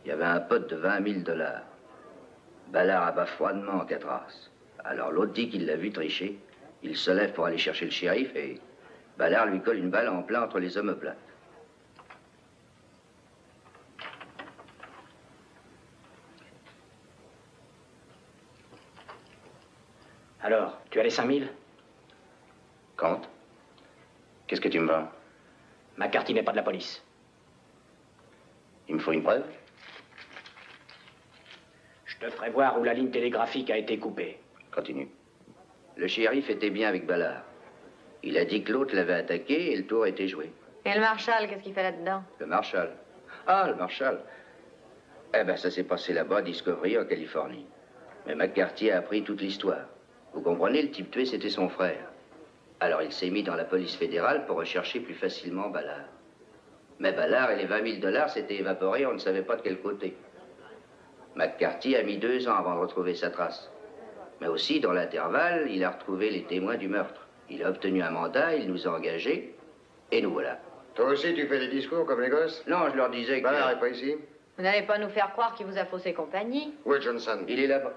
Il y avait un pote de 20 000 $. Ballard abat froidement en 4 as. Alors l'autre dit qu'il l'a vu tricher. Il se lève pour aller chercher le shérif et Ballard lui colle une balle en plein entre les omoplates. Alors, tu as les 5000? Compte. Qu'est-ce que tu me vends? McCarthy n'est pas de la police. Il me faut une preuve? Je te ferai voir où la ligne télégraphique a été coupée. Continue. Le shérif était bien avec Ballard. Il a dit que l'autre l'avait attaqué et le tour était joué. Et le marshal, qu'est-ce qu'il fait là-dedans? Le marshal? Ah, le marshal. Eh ben, ça s'est passé là-bas à Discovery, en Californie. Mais McCarthy a appris toute l'histoire. Vous comprenez, le type tué, c'était son frère. Alors il s'est mis dans la police fédérale pour rechercher plus facilement Ballard. Mais Ballard et les 20 000 $ s'étaient évaporés, on ne savait pas de quel côté. McCarthy a mis 2 ans avant de retrouver sa trace. Mais aussi, dans l'intervalle, il a retrouvé les témoins du meurtre. Il a obtenu un mandat, il nous a engagés, et nous voilà. Toi aussi, tu fais des discours comme les gosses? Non, je leur disais que... Ballard n'est pas ici? Vous n'allez pas nous faire croire qu'il vous a faussé compagnie? Où est Johnson? Il est là-bas.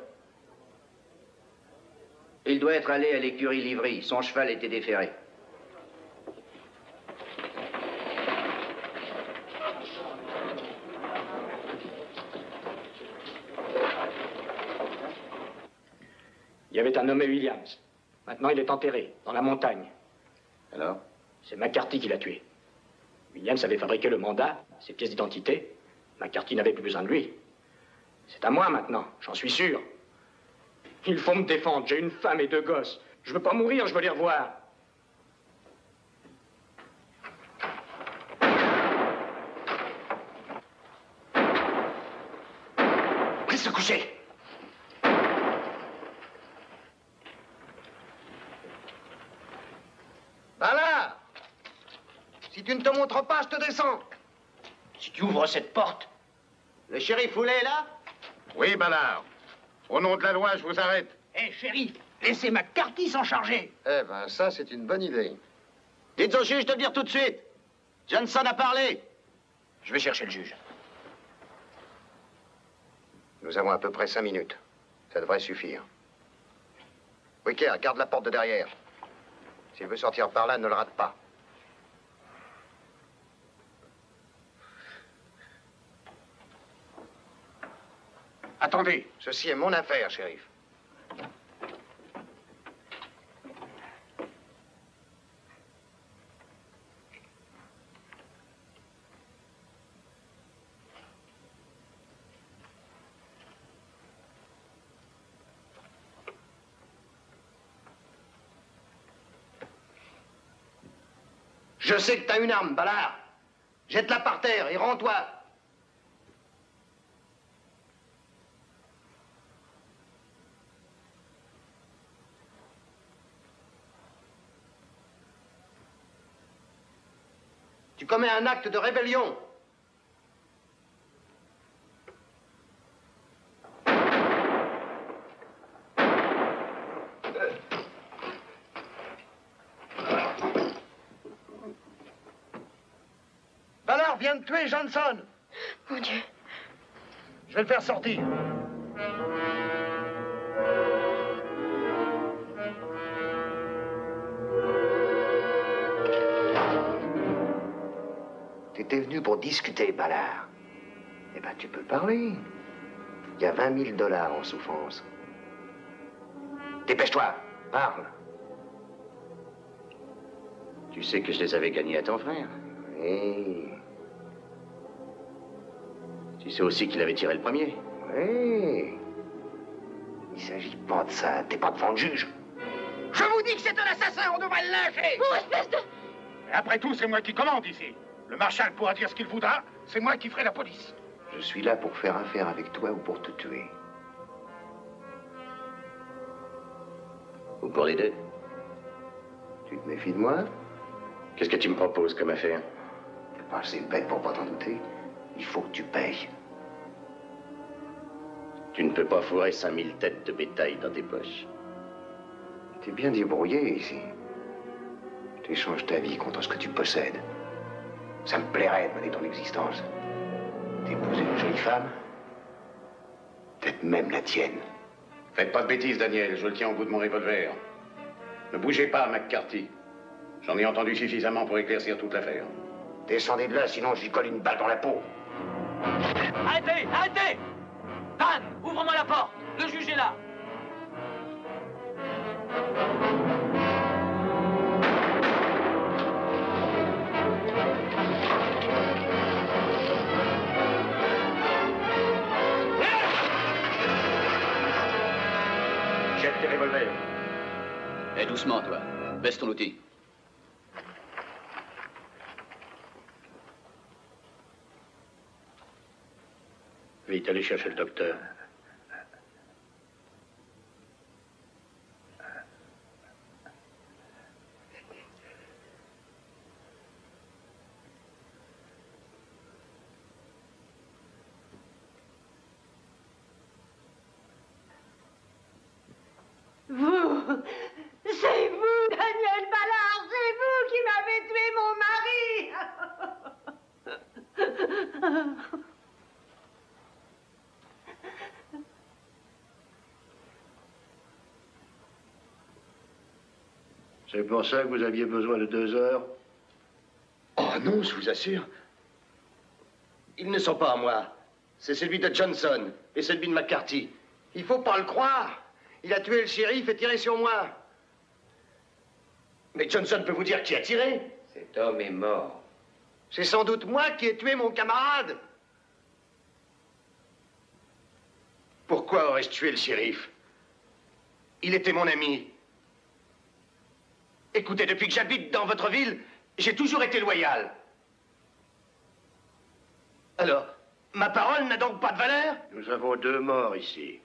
Il doit être allé à l'écurie Livry. Son cheval était déféré. Il y avait un nommé Williams. Maintenant, il est enterré, dans la montagne. Alors? C'est McCarthy qui l'a tué. Williams avait fabriqué le mandat, ses pièces d'identité. McCarthy n'avait plus besoin de lui. C'est à moi maintenant, j'en suis sûr. Il faut me défendre, j'ai une femme et 2 gosses. Je veux pas mourir, je veux les revoir. Reste se coucher. Ballard! Si tu ne te montres pas, je te descends. Si tu ouvres cette porte... Le shérif Foulet est là? Oui, Ballard. Au nom de la loi, je vous arrête. Hé, shérif, laissez McCarthy s'en charger. Eh ben, ça, c'est une bonne idée. Dites au juge de le dire tout de suite. Johnson a parlé. Je vais chercher le juge. Nous avons à peu près 5 minutes. Ça devrait suffire. Wicker, garde la porte de derrière. S'il veut sortir par là, ne le rate pas. Attendez. Ceci est mon affaire, shérif. Je sais que t'as une arme, Ballard. Jette-la par terre et rends-toi. Tu commets un acte de rébellion. Ballard vient de tuer Johnson. Mon Dieu. Je vais le faire sortir. T'étais venu pour discuter, Ballard. Eh ben, tu peux parler. Il y a 20 000 $ en souffrance. Dépêche-toi, parle. Tu sais que je les avais gagnés à ton frère. Oui. Tu sais aussi qu'il avait tiré le premier. Oui. Il s'agit pas de ça. T'es pas devant le juge. Je vous dis que c'est un assassin, on devrait le lyncher. Oh, espèce de... Et après tout, c'est moi qui commande ici. Le marshal pourra dire ce qu'il voudra, c'est moi qui ferai la police. Je suis là pour faire affaire avec toi ou pour te tuer. Ou pour les deux. Tu te méfies de moi? Qu'est-ce que tu me proposes comme affaire? T'es pas assez bête pour pas t'en douter. Il faut que tu payes. Tu ne peux pas fourrer 5000 têtes de bétail dans tes poches. T'es bien débrouillé ici. Tu échanges ta vie contre ce que tu possèdes. Ça me plairait de mener ton existence. D'épouser une jolie femme. Peut-être même la tienne. Faites pas de bêtises, Daniel, je le tiens au bout de mon revolver. Ne bougez pas, McCarthy. J'en ai entendu suffisamment pour éclaircir toute l'affaire. Descendez de là, sinon je lui colle une balle dans la peau. Arrêtez! Arrêtez! Dan, ouvre-moi la porte! Le juge est là! Jette tes revolvers. Eh, doucement, toi. Baisse ton outil. Vite, allez chercher le docteur. Vous, c'est vous, Daniel Ballard, c'est vous qui m'avez tué mon mari. C'est pour ça que vous aviez besoin de 2 heures? Oh non, je vous assure. Ils ne sont pas à moi. C'est celui de Johnson et celui de McCarthy. Il faut pas le croire. Il a tué le shérif et tiré sur moi. Mais Johnson peut vous dire qui a tiré. Cet homme est mort. C'est sans doute moi qui ai tué mon camarade. Pourquoi aurais-je tué le shérif? Il était mon ami. Écoutez, depuis que j'habite dans votre ville, j'ai toujours été loyal. Alors, ma parole n'a donc pas de valeur? Nous avons 2 morts ici.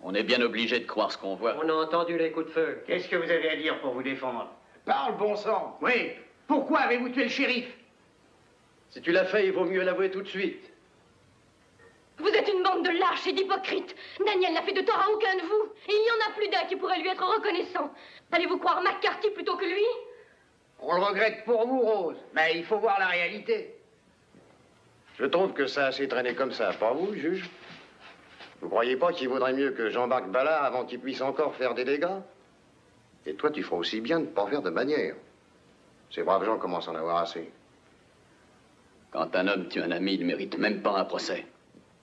On est bien obligé de croire ce qu'on voit. On a entendu les coups de feu. Qu'est-ce que vous avez à dire pour vous défendre? Parle, bon sang. Oui. Pourquoi avez-vous tué le shérif? Si tu l'as fait, il vaut mieux l'avouer tout de suite. Vous êtes une bande de lâches et d'hypocrites. Daniel n'a fait de tort à aucun de vous. Et il n'y en a plus d'un qui pourrait lui être reconnaissant. Allez-vous croire McCarthy plutôt que lui? On le regrette pour vous, Rose, mais il faut voir la réalité. Je trouve que ça a assez traîné comme ça, pas vous, juge? Vous croyez pas qu'il vaudrait mieux que j'embarque Ballard avant qu'il puisse encore faire des dégâts? Et toi, tu feras aussi bien de ne pas faire de manière. Ces braves gens commencent à en avoir assez. Quand un homme tue un ami, il ne mérite même pas un procès.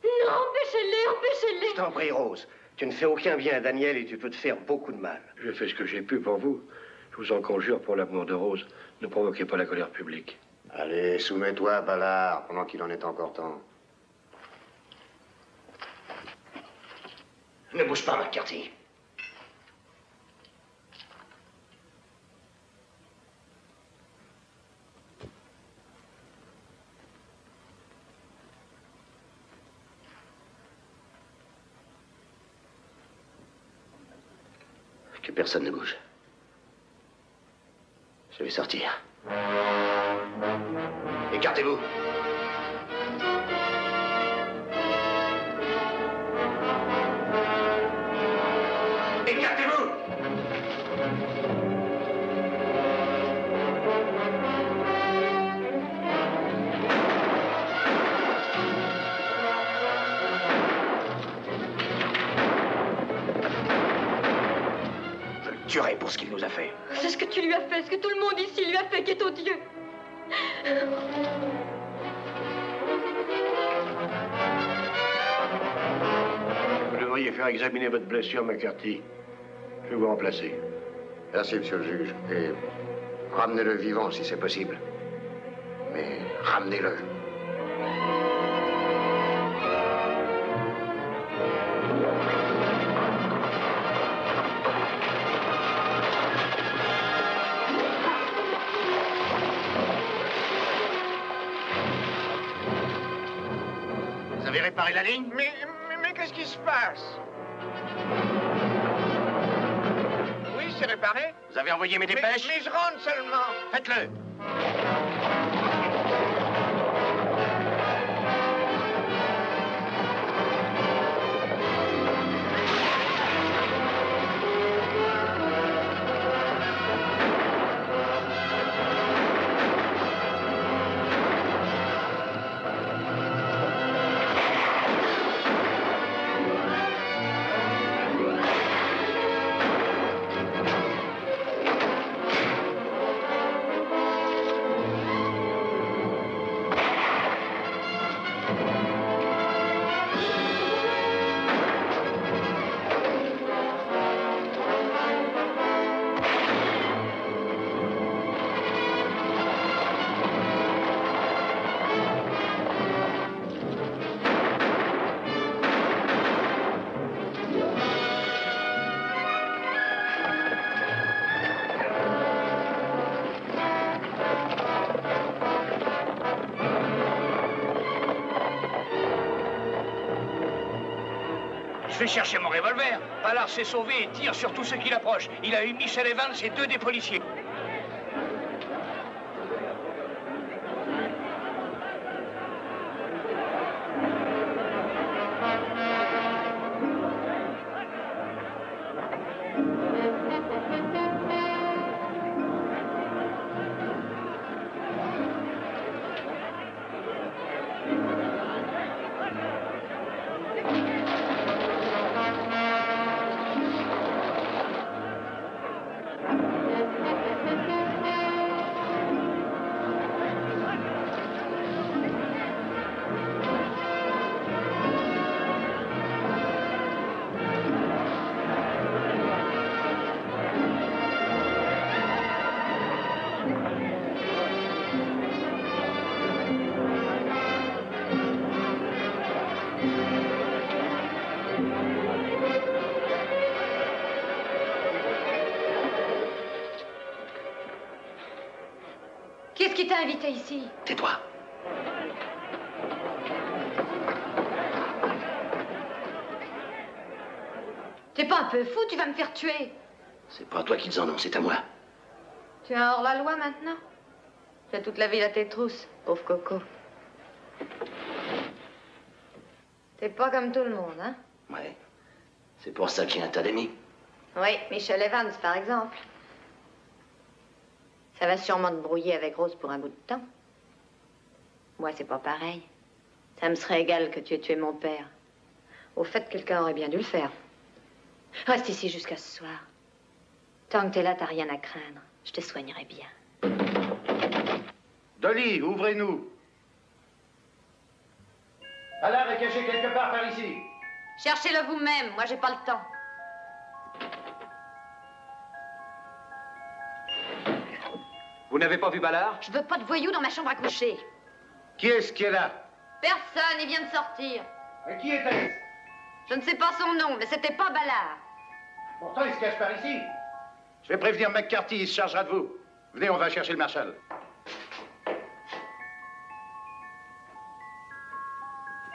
Non, empêchez-les, empêchez-les. Je t'en prie, Rose. Tu ne fais aucun bien à Daniel et tu peux te faire beaucoup de mal. J'ai fait ce que j'ai pu pour vous. Je vous en conjure pour l'amour de Rose. Ne provoquez pas la colère publique. Allez, soumets-toi, Ballard, pendant qu'il en est encore temps. Ne bouge pas, McCarthy. Que personne ne bouge. Je vais sortir. Écartez-vous. Écartez-vous. Je le tuerai pour ce qu'il nous a fait. C'est ce que tu lui as fait, ce que tout le monde ici lui a fait, qui est odieux. Vous devriez faire examiner votre blessure, McCarthy. Je vais vous remplacer. Merci, monsieur le juge. Et ramenez-le vivant, si c'est possible. Mais ramenez-le. Vous avez réparé la ligne? Mais qu'est-ce qui se passe? Oui, c'est réparé. Vous avez envoyé mes dépêches? Mais je rentre seulement. Faites-le. Je vais chercher mon revolver. Ballard s'est sauvé et tire sur tous ceux qui l'approchent. Il a eu Michel Evans et 2 des policiers. Qu'est-ce qui t'a invité ici? Tais-toi. T'es pas un peu fou, tu vas me faire tuer. C'est pas à toi qu'ils en ont, c'est à moi. Tu es un hors-la-loi maintenant? Tu as toute la ville à tes trousses, pauvre Coco. T'es pas comme tout le monde, hein? Ouais. C'est pour ça que j'ai un tas d'amis. Oui, Michel Evans, par exemple. Ça va sûrement te brouiller avec Rose pour un bout de temps. Moi, c'est pas pareil. Ça me serait égal que tu aies tué mon père. Au fait, quelqu'un aurait bien dû le faire. Reste ici jusqu'à ce soir. Tant que t'es là, t'as rien à craindre. Je te soignerai bien. Dolly, ouvrez-nous. Ballard est caché quelque part par ici. Cherchez-le vous-même. Moi, j'ai pas le temps. Vous n'avez pas vu Ballard? Je veux pas de voyous dans ma chambre à coucher. Qui est-ce qui est là? Personne, il vient de sortir. Et qui était-ce? Je ne sais pas son nom, mais c'était pas Ballard. Pourtant, il se cache par ici. Je vais prévenir McCarthy, il se chargera de vous. Venez, on va chercher le marshal.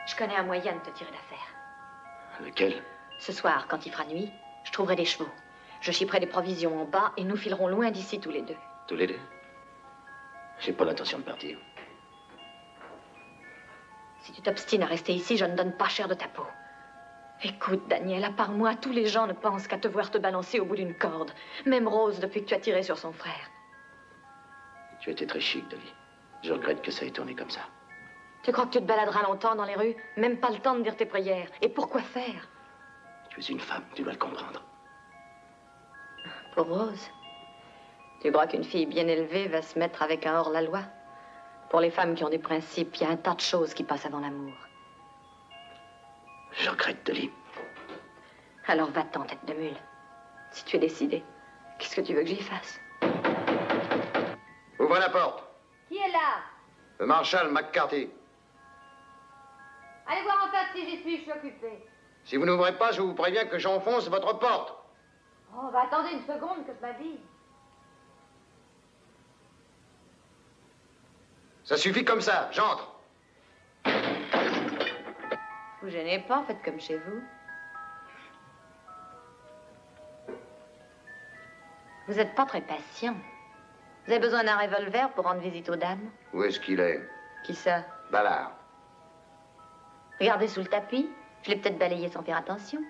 Je connais un moyen de te tirer d'affaire. Lequel? Ce soir, quand il fera nuit, je trouverai des chevaux. Je chipperai des provisions en bas et nous filerons loin d'ici tous les deux. Tous les deux? J'ai pas l'intention de partir. Si tu t'obstines à rester ici, je ne donne pas cher de ta peau. Écoute, Daniel, à part moi, tous les gens ne pensent qu'à te voir te balancer au bout d'une corde. Même Rose, depuis que tu as tiré sur son frère. Tu étais très chic, Dolly. Je regrette que ça ait tourné comme ça. Tu crois que tu te baladeras longtemps dans les rues? Même pas le temps de dire tes prières. Et pourquoi faire? Tu es une femme, tu dois le comprendre. Pour Rose, tu crois qu'une fille bien élevée va se mettre avec un hors-la-loi? Pour les femmes qui ont des principes, il y a un tas de choses qui passent avant l'amour. Je regrette, Dolly. Alors va-t'en, tête de mule. Si tu es décidé, qu'est-ce que tu veux que j'y fasse? Ouvrez la porte. Qui est là? Le marshal McCarthy. Allez voir en face si j'y suis, je suis occupée. Si vous n'ouvrez pas, je vous préviens que j'enfonce votre porte. Oh, bah attendez une seconde que je m'habille. Ça suffit comme ça, j'entre. Vous gênez pas, faites comme chez vous. Vous n'êtes pas très patient. Vous avez besoin d'un revolver pour rendre visite aux dames? Où est-ce qu'il est? Qui ça? Ballard. Regardez sous le tapis. Je l'ai peut-être balayé sans faire attention.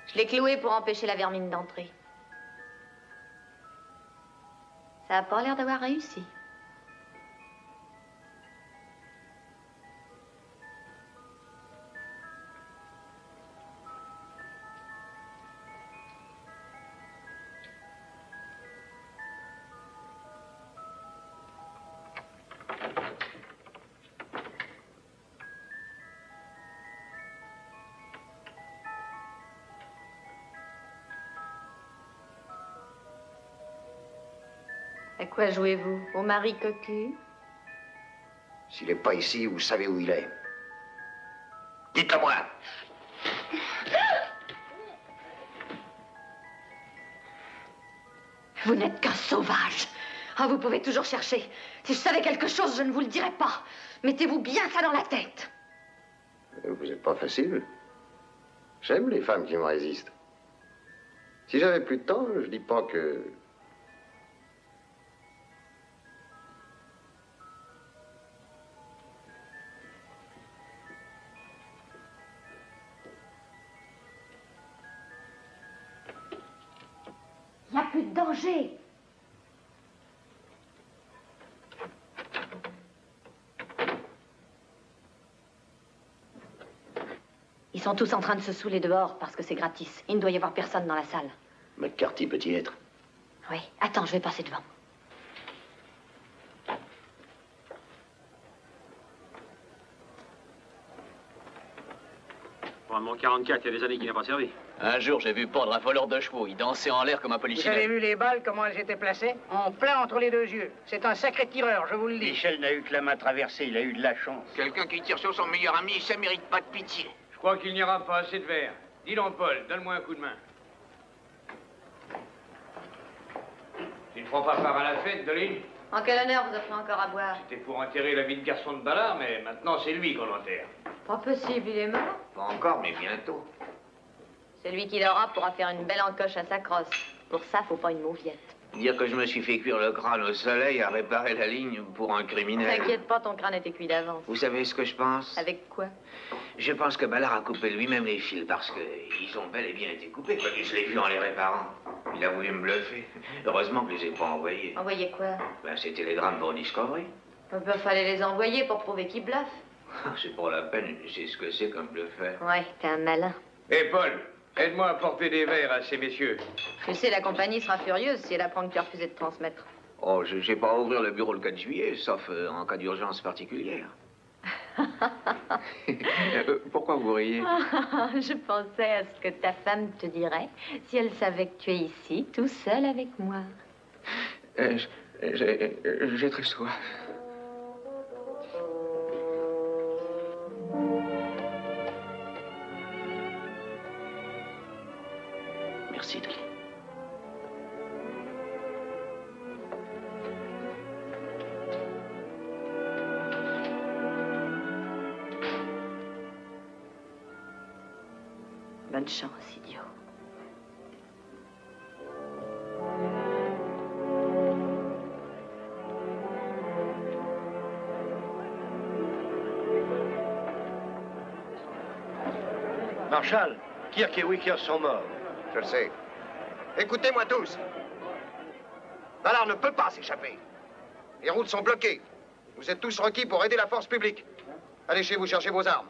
Je l'ai cloué pour empêcher la vermine d'entrer. Ça n'a pas l'air d'avoir réussi. À quoi jouez-vous? Au mari cocu? S'il n'est pas ici, vous savez où il est. Dites-le-moi. Vous n'êtes qu'un sauvage. Ah, vous pouvez toujours chercher. Si je savais quelque chose, je ne vous le dirais pas. Mettez-vous bien ça dans la tête. Vous n'êtes pas facile. J'aime les femmes qui me résistent. Si j'avais plus de temps, je dis pas que... Il n'y a plus de danger. Ils sont tous en train de se saouler dehors parce que c'est gratis. Il ne doit y avoir personne dans la salle. McCarthy peut y être. Oui. Attends, je vais passer devant. Pour un mon 44, il y a des années qu'il n'a pas servi. Un jour, j'ai vu pendre un voleur de chevaux. Il dansait en l'air comme un Vous polichinelle. avez vu les balles, comment elles étaient placées? En plein entre les deux yeux. C'est un sacré tireur, je vous le dis. Michel n'a eu que la main traversée, il a eu de la chance. Quelqu'un qui tire sur son meilleur ami, ça mérite pas de pitié. Je crois qu'il n'y aura pas assez de verre. Dis donc, Paul, donne-moi un coup de main. Tu ne prends pas part à la fête, Dolly? En quel honneur vous offrez encore à boire? C'était pour enterrer la vie de garçon de Ballard, mais maintenant c'est lui qu'on enterre. Pas possible, il est mort. Pas encore, mais bientôt. Celui qui l'aura pourra faire une belle encoche à sa crosse. Pour ça, faut pas une mauviette. Dire que je me suis fait cuire le crâne au soleil à réparer la ligne pour un criminel. T'inquiète pas, ton crâne était cuit d'avance. Vous savez ce que je pense? Avec quoi? Je pense que Ballard a coupé lui-même les fils parce qu'ils ont bel et bien été coupés. Je l'ai vu en les réparant. Il a voulu me bluffer. Heureusement que je les ai pas envoyés. Envoyez quoi? Ben, ces télégrammes pour Discovery. Il fallait les envoyer pour prouver qu'il bluffe. C'est pas la peine, je sais ce que c'est comme bluffeur. Ouais, t'es un malin. Hé, Paul, aide-moi à porter des verres à ces messieurs. Tu sais, la compagnie sera furieuse si elle apprend que tu as refusé de transmettre. Oh, je n'ai pas à ouvrir le bureau le 4 juillet, sauf en cas d'urgence particulière. Pourquoi vous riez? Je pensais à ce que ta femme te dirait si elle savait que tu es ici, tout seul avec moi. J'ai très soif. Merci, Dolly. Bonne chance, idiot. Marshal, Kirk et Wicker sont morts. Je le sais. Écoutez-moi tous. Ballard ne peut pas s'échapper. Les routes sont bloquées. Vous êtes tous requis pour aider la force publique. Allez chez vous chercher vos armes.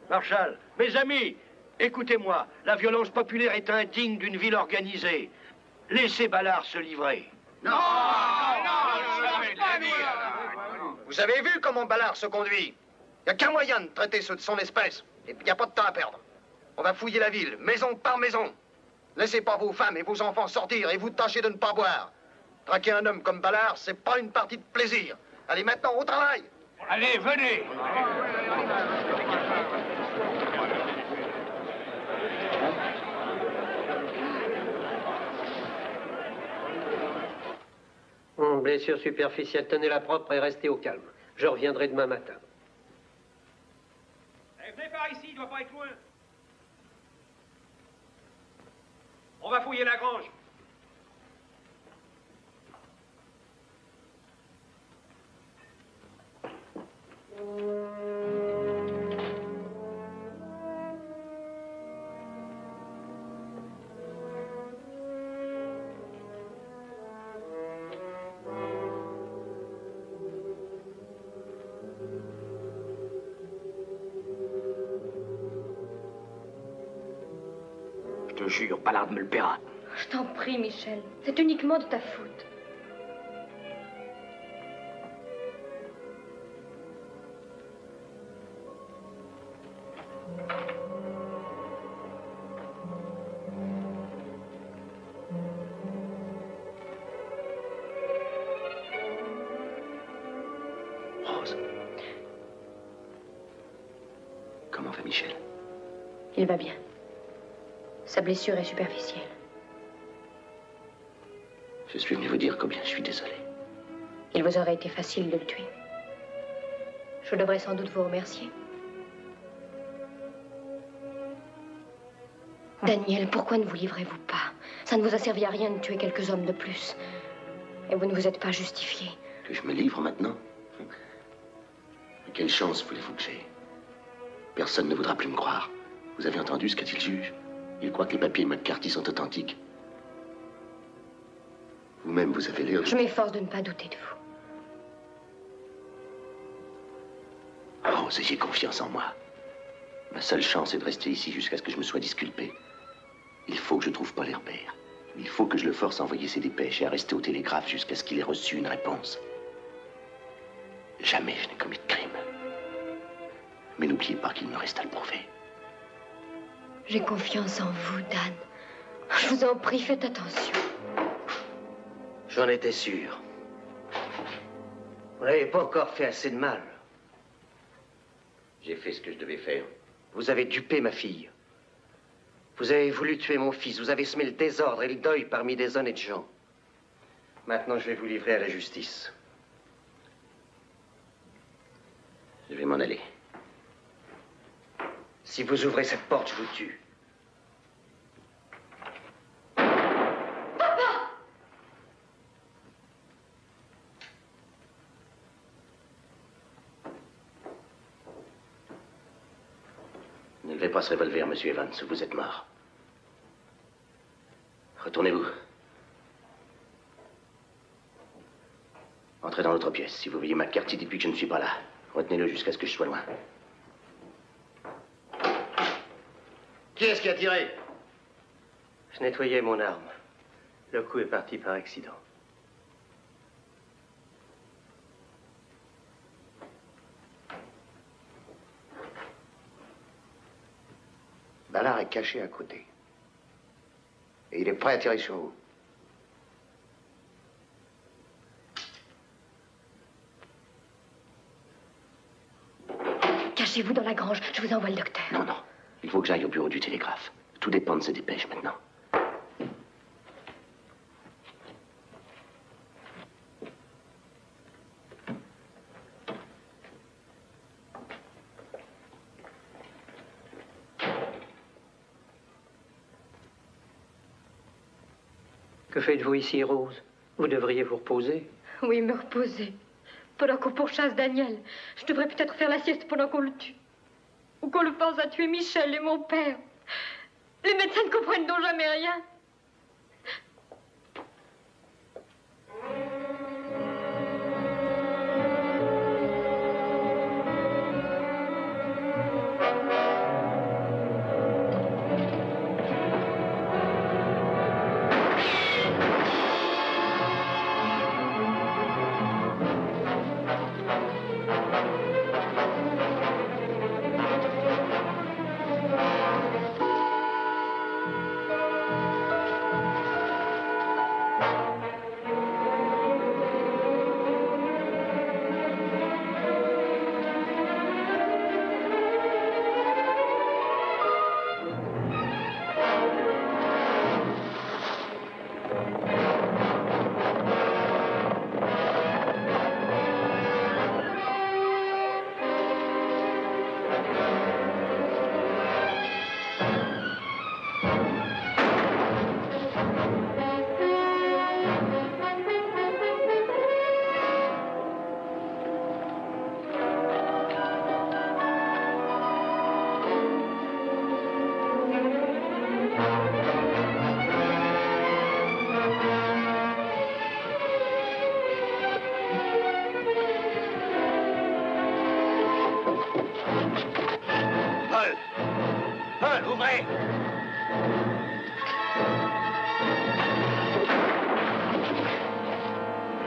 Marshal, mes amis, écoutez-moi. La violence populaire est indigne d'une ville organisée. Laissez Ballard se livrer. Non, vous avez vu comment Ballard se conduit? Il n'y a qu'un moyen de traiter ceux de son espèce. Et il n'y a pas de temps à perdre. On va fouiller la ville, maison par maison. Laissez pas vos femmes et vos enfants sortir et vous tâchez de ne pas boire. Traquer un homme comme Ballard, c'est pas une partie de plaisir. Allez maintenant au travail. Allez, venez. Blessure superficielle, tenez-la propre et restez au calme. Je reviendrai demain matin. Venez par ici, il doit pas être loin. On va fouiller la grange. Je te jure, Ballard me le paiera. Je t'en prie, Michel. C'est uniquement de ta faute. Rose. Comment va Michel? Il va bien. Sa blessure est superficielle. Je suis venu vous dire combien je suis désolé. Il vous aurait été facile de le tuer. Je devrais sans doute vous remercier. Daniel, pourquoi ne vous livrez-vous pas? Ça ne vous a servi à rien de tuer quelques hommes de plus. Et vous ne vous êtes pas justifié. Que je me livre maintenant? Quelle chance voulez-vous que j'ai? Personne ne voudra plus me croire. Vous avez entendu ce qu'a dit le juge? Il croit que les papiers de McCarthy sont authentiques. Vous-même, vous avez l'air de... Je m'efforce de ne pas douter de vous. Rose, ayez confiance en moi. Ma seule chance est de rester ici jusqu'à ce que je me sois disculpé. Il faut que je trouve Paul Herbert. Il faut que je le force à envoyer ses dépêches et à rester au télégraphe jusqu'à ce qu'il ait reçu une réponse. Jamais je n'ai commis de crime. Mais n'oubliez pas qu'il me reste à le prouver. J'ai confiance en vous, Dan. Je vous en prie, faites attention. J'en étais sûr. Vous n'avez pas encore fait assez de mal. J'ai fait ce que je devais faire. Vous avez dupé ma fille. Vous avez voulu tuer mon fils. Vous avez semé le désordre et le deuil parmi des honnêtes gens. Maintenant, je vais vous livrer à la justice. m'en aller. Si vous ouvrez cette porte, je vous tue. Ne levez pas ce revolver, monsieur Evans, vous êtes mort. Retournez-vous. Entrez dans l'autre pièce. Si vous voyez McCarthy, dites-lui que je ne suis pas là. Retenez-le jusqu'à ce que je sois loin. Qui est-ce qui a tiré? Je nettoyais mon arme. Le coup est parti par accident. Ballard est caché à côté. Et il est prêt à tirer sur vous. Cachez-vous dans la grange, je vous envoie le docteur. Non, non. Il faut que j'aille au bureau du télégraphe. Tout dépend de ces dépêches maintenant. Que faites-vous ici, Rose? Vous devriez vous reposer. Oui, me reposer. Pendant qu'on pourchasse Daniel, je devrais peut-être faire la sieste pendant qu'on le tue. Ou qu'on le pense à tuer Michel et mon père. Les médecins ne comprennent donc jamais rien. Ouvrez!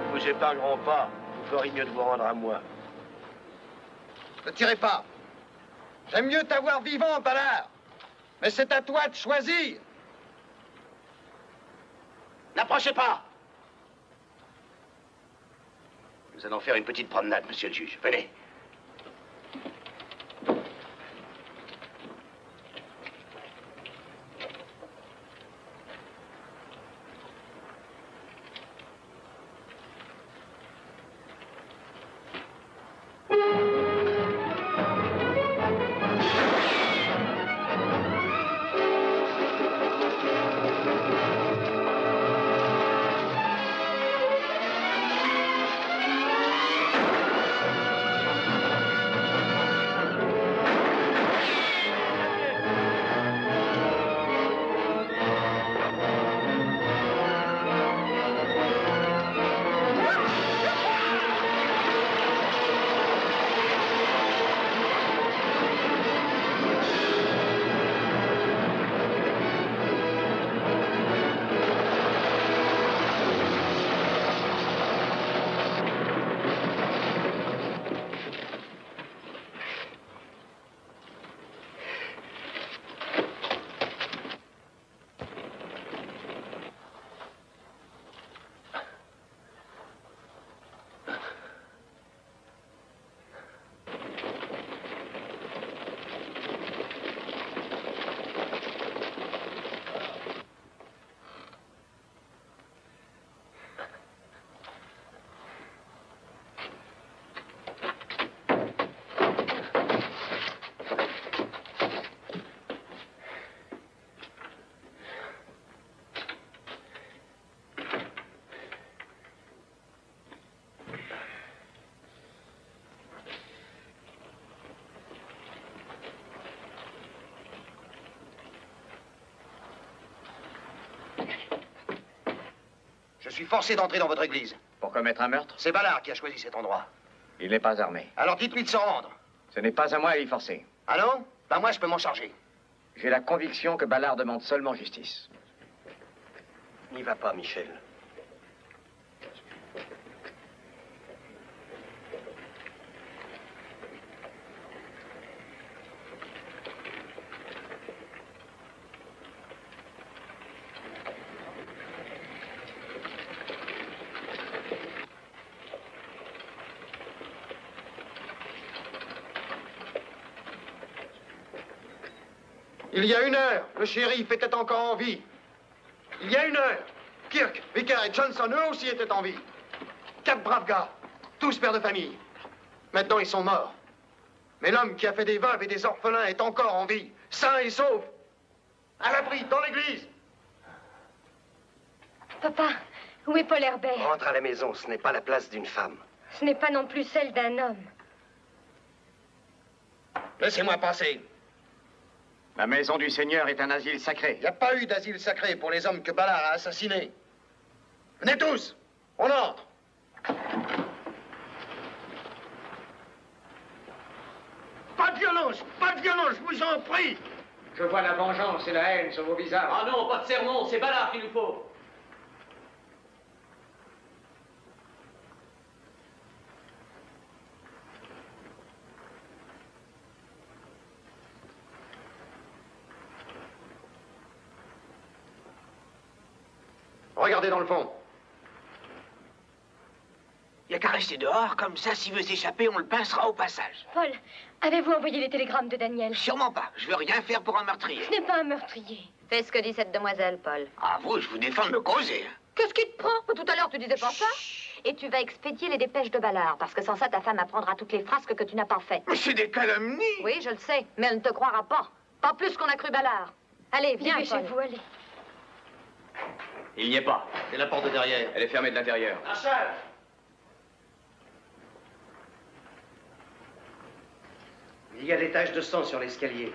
Nous vous épargnerons pas. Vous feriez mieux de vous rendre à moi. Ne tirez pas. J'aime mieux t'avoir vivant, Ballard. Mais c'est à toi de choisir. N'approchez pas! Nous allons faire une petite promenade, monsieur le juge. Venez. suis forcé d'entrer dans votre église. Pour commettre un meurtre? C'est Ballard qui a choisi cet endroit. Il n'est pas armé. Alors dites-lui de se rendre. Ce n'est pas à moi à y forcer. Ah non? Ben moi, je peux m'en charger. J'ai la conviction que Ballard demande seulement justice. N'y va pas, Michel. Il y a 1 heure, le shérif était encore en vie. Il y a 1 heure, Kirk, Vicker et Johnson, eux aussi étaient en vie. 4 braves gars, tous pères de famille. Maintenant, ils sont morts. Mais l'homme qui a fait des veuves et des orphelins est encore en vie, sain et sauf. À l'abri, dans l'église. Papa, où est Paul Herbert? Rentre à la maison, ce n'est pas la place d'une femme. Ce n'est pas non plus celle d'un homme. Laissez-moi passer. La maison du Seigneur est un asile sacré. Il n'y a pas eu d'asile sacré pour les hommes que Ballard a assassinés. Venez tous, on entre. Pas de violence, je vous en prie. Je vois la vengeance et la haine sur vos visages. Ah non, pas de sermon, c'est Ballard qu'il nous faut. Regardez dans le fond. Il n'y a qu'à rester dehors, comme ça, s'il veut s'échapper, on le pincera au passage. Paul, avez-vous envoyé les télégrammes de Daniel? Sûrement pas. Je veux rien faire pour un meurtrier. Ce n'est pas un meurtrier. Fais ce que dit cette demoiselle, Paul. Ah, vous, je vous défends de me causer. Qu'est-ce qui te prend? Tout à l'heure, tu disais pas ça. Et tu vas expédier les dépêches de Ballard, parce que sans ça, ta femme apprendra toutes les frasques que tu n'as pas faites. Mais c'est des calomnies. Oui, je le sais, mais elle ne te croira pas. Pas plus qu'on a cru Ballard. Allez, viens, Paul. Dépêchez-vous, allez. Il n'y est pas. C'est la porte de derrière. Elle est fermée de l'intérieur. Marshal! Il y a des taches de sang sur l'escalier.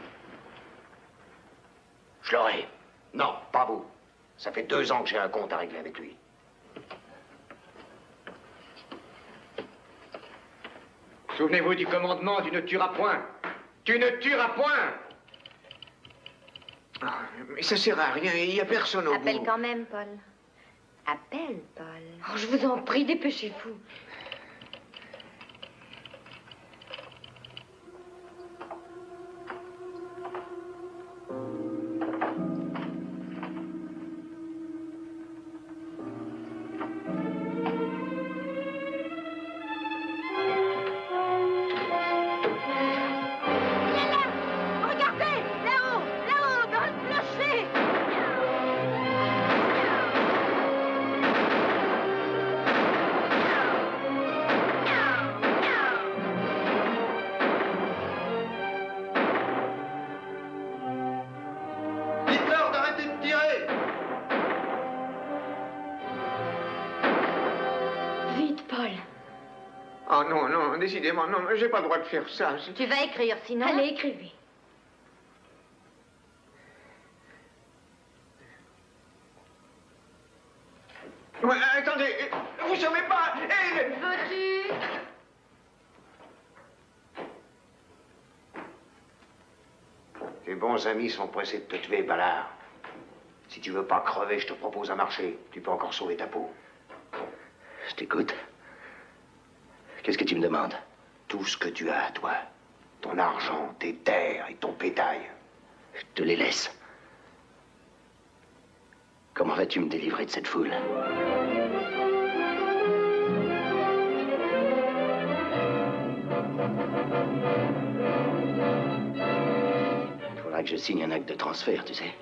Je l'aurai. Non, pas vous. Ça fait 2 ans que j'ai un compte à régler avec lui. Souvenez-vous du commandement, tu ne tueras point. Tu ne tueras point. Ah, mais ça sert à rien, il n'y a personne au Appelle bout. quand même, Paul. Appelle, Paul. Oh, je vous en prie, dépêchez-vous. Dites-leur d'arrêter de tirer. Vite, Paul. Oh non, non, décidément, non, j'ai pas le droit de faire ça. Tu vas écrire, sinon... Allez, écrivez. Ouais, attendez, vous savez pas. Veux-tu? Tes bons amis sont pressés de te tuer, Ballard. Si tu veux pas crever, je te propose un marché. Tu peux encore sauver ta peau. Je t'écoute. Qu'est-ce que tu me demandes? Tout ce que tu as, toi. Ton argent, tes terres et ton bétail. Je te les laisse. Comment vas-tu me délivrer de cette foule? Il faudra que je signe un acte de transfert, tu sais.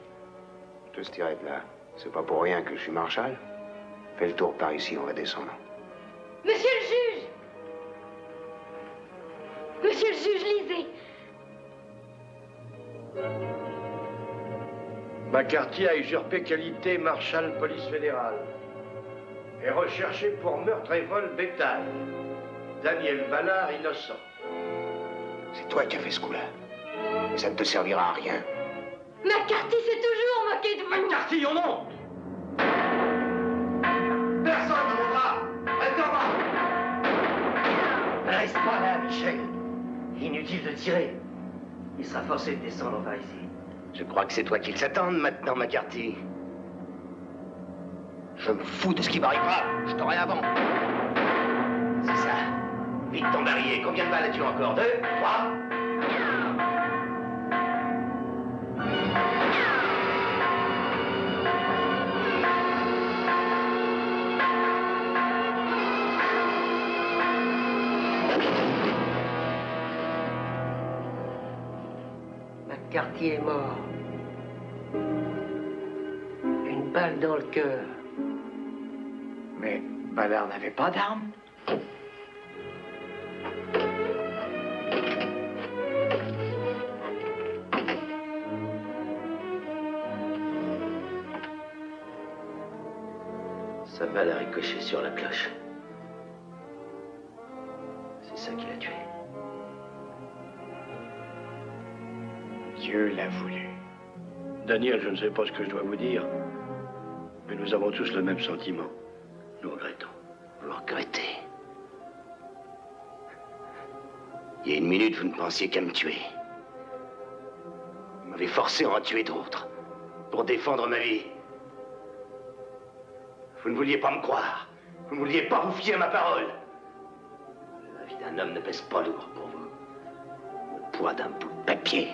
Tout se tirer de là. C'est pas pour rien que je suis marshal. Fais le tour par ici, on va descendre. Monsieur le juge! Monsieur le juge, lisez. McCarthy a usurpé qualité marshal police fédérale. Est recherché pour meurtre et vol bétail. Daniel Ballard, innocent. C'est toi qui as fait ce coup-là. Et ça ne te servira à rien. McCarthy s'est toujours moqué de vous. McCarthy, oh non! Inutile de tirer. Il sera forcé de descendre par ici. Je crois que c'est toi qu'ils attendent maintenant, McCarthy. Je me fous de ce qui m'arrivera. Je t'aurai avant. C'est ça. Vite ton barillet. Combien de balles as-tu encore? 2, 3? McCarthy est mort. Une balle dans le cœur. Mais Ballard n'avait pas d'arme. Sa balle a ricoché sur la cloche. C'est ça qui l'a tué. Dieu l'a voulu. Daniel, je ne sais pas ce que je dois vous dire, mais nous avons tous le même sentiment. Nous regrettons. Vous regrettez. Il y a une minute, vous ne pensiez qu'à me tuer. Vous m'avez forcé à en tuer d'autres, pour défendre ma vie. Vous ne vouliez pas me croire. Vous ne vouliez pas vous fier à ma parole. La vie d'un homme ne pèse pas lourd pour vous. Le poids d'un bout de papier.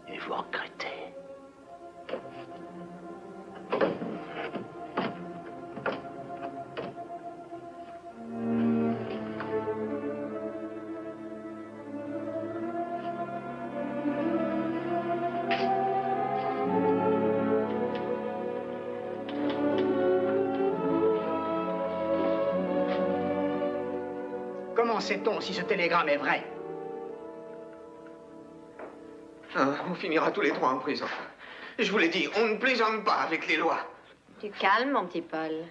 Et vous regrettez. Comment sait-on si ce télégramme est vrai? On finira tous les trois en prison. Je vous l'ai dit, on ne plaisante pas avec les lois. Tu calmes, mon petit Paul.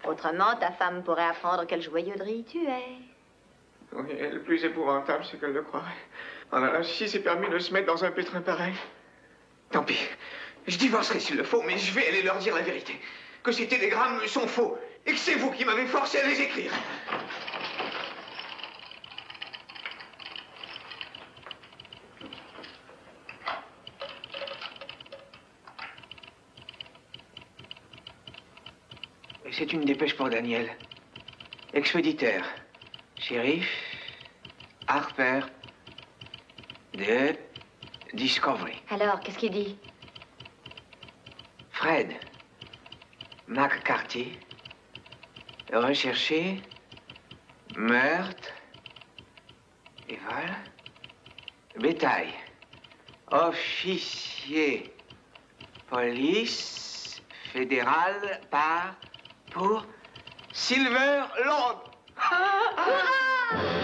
Autrement, ta femme pourrait apprendre quel joyeuderie tu es. Oui, et le plus épouvantable, c'est qu'elle le croirait. Oh là là, si c'est permis de se mettre dans un pétrin pareil. Tant pis. Je divorcerai s'il le faut, mais je vais aller leur dire la vérité. Que ces télégrammes sont faux. Et que c'est vous qui m'avez forcé à les écrire. C'est une dépêche pour Daniel. Expéditeur. Shérif Harper de Discovery. Alors, qu'est-ce qu'il dit? Fred McCarthy, recherché, meurtre, et vol, bétail, officier, police fédérale pour Silverland. Hurrah!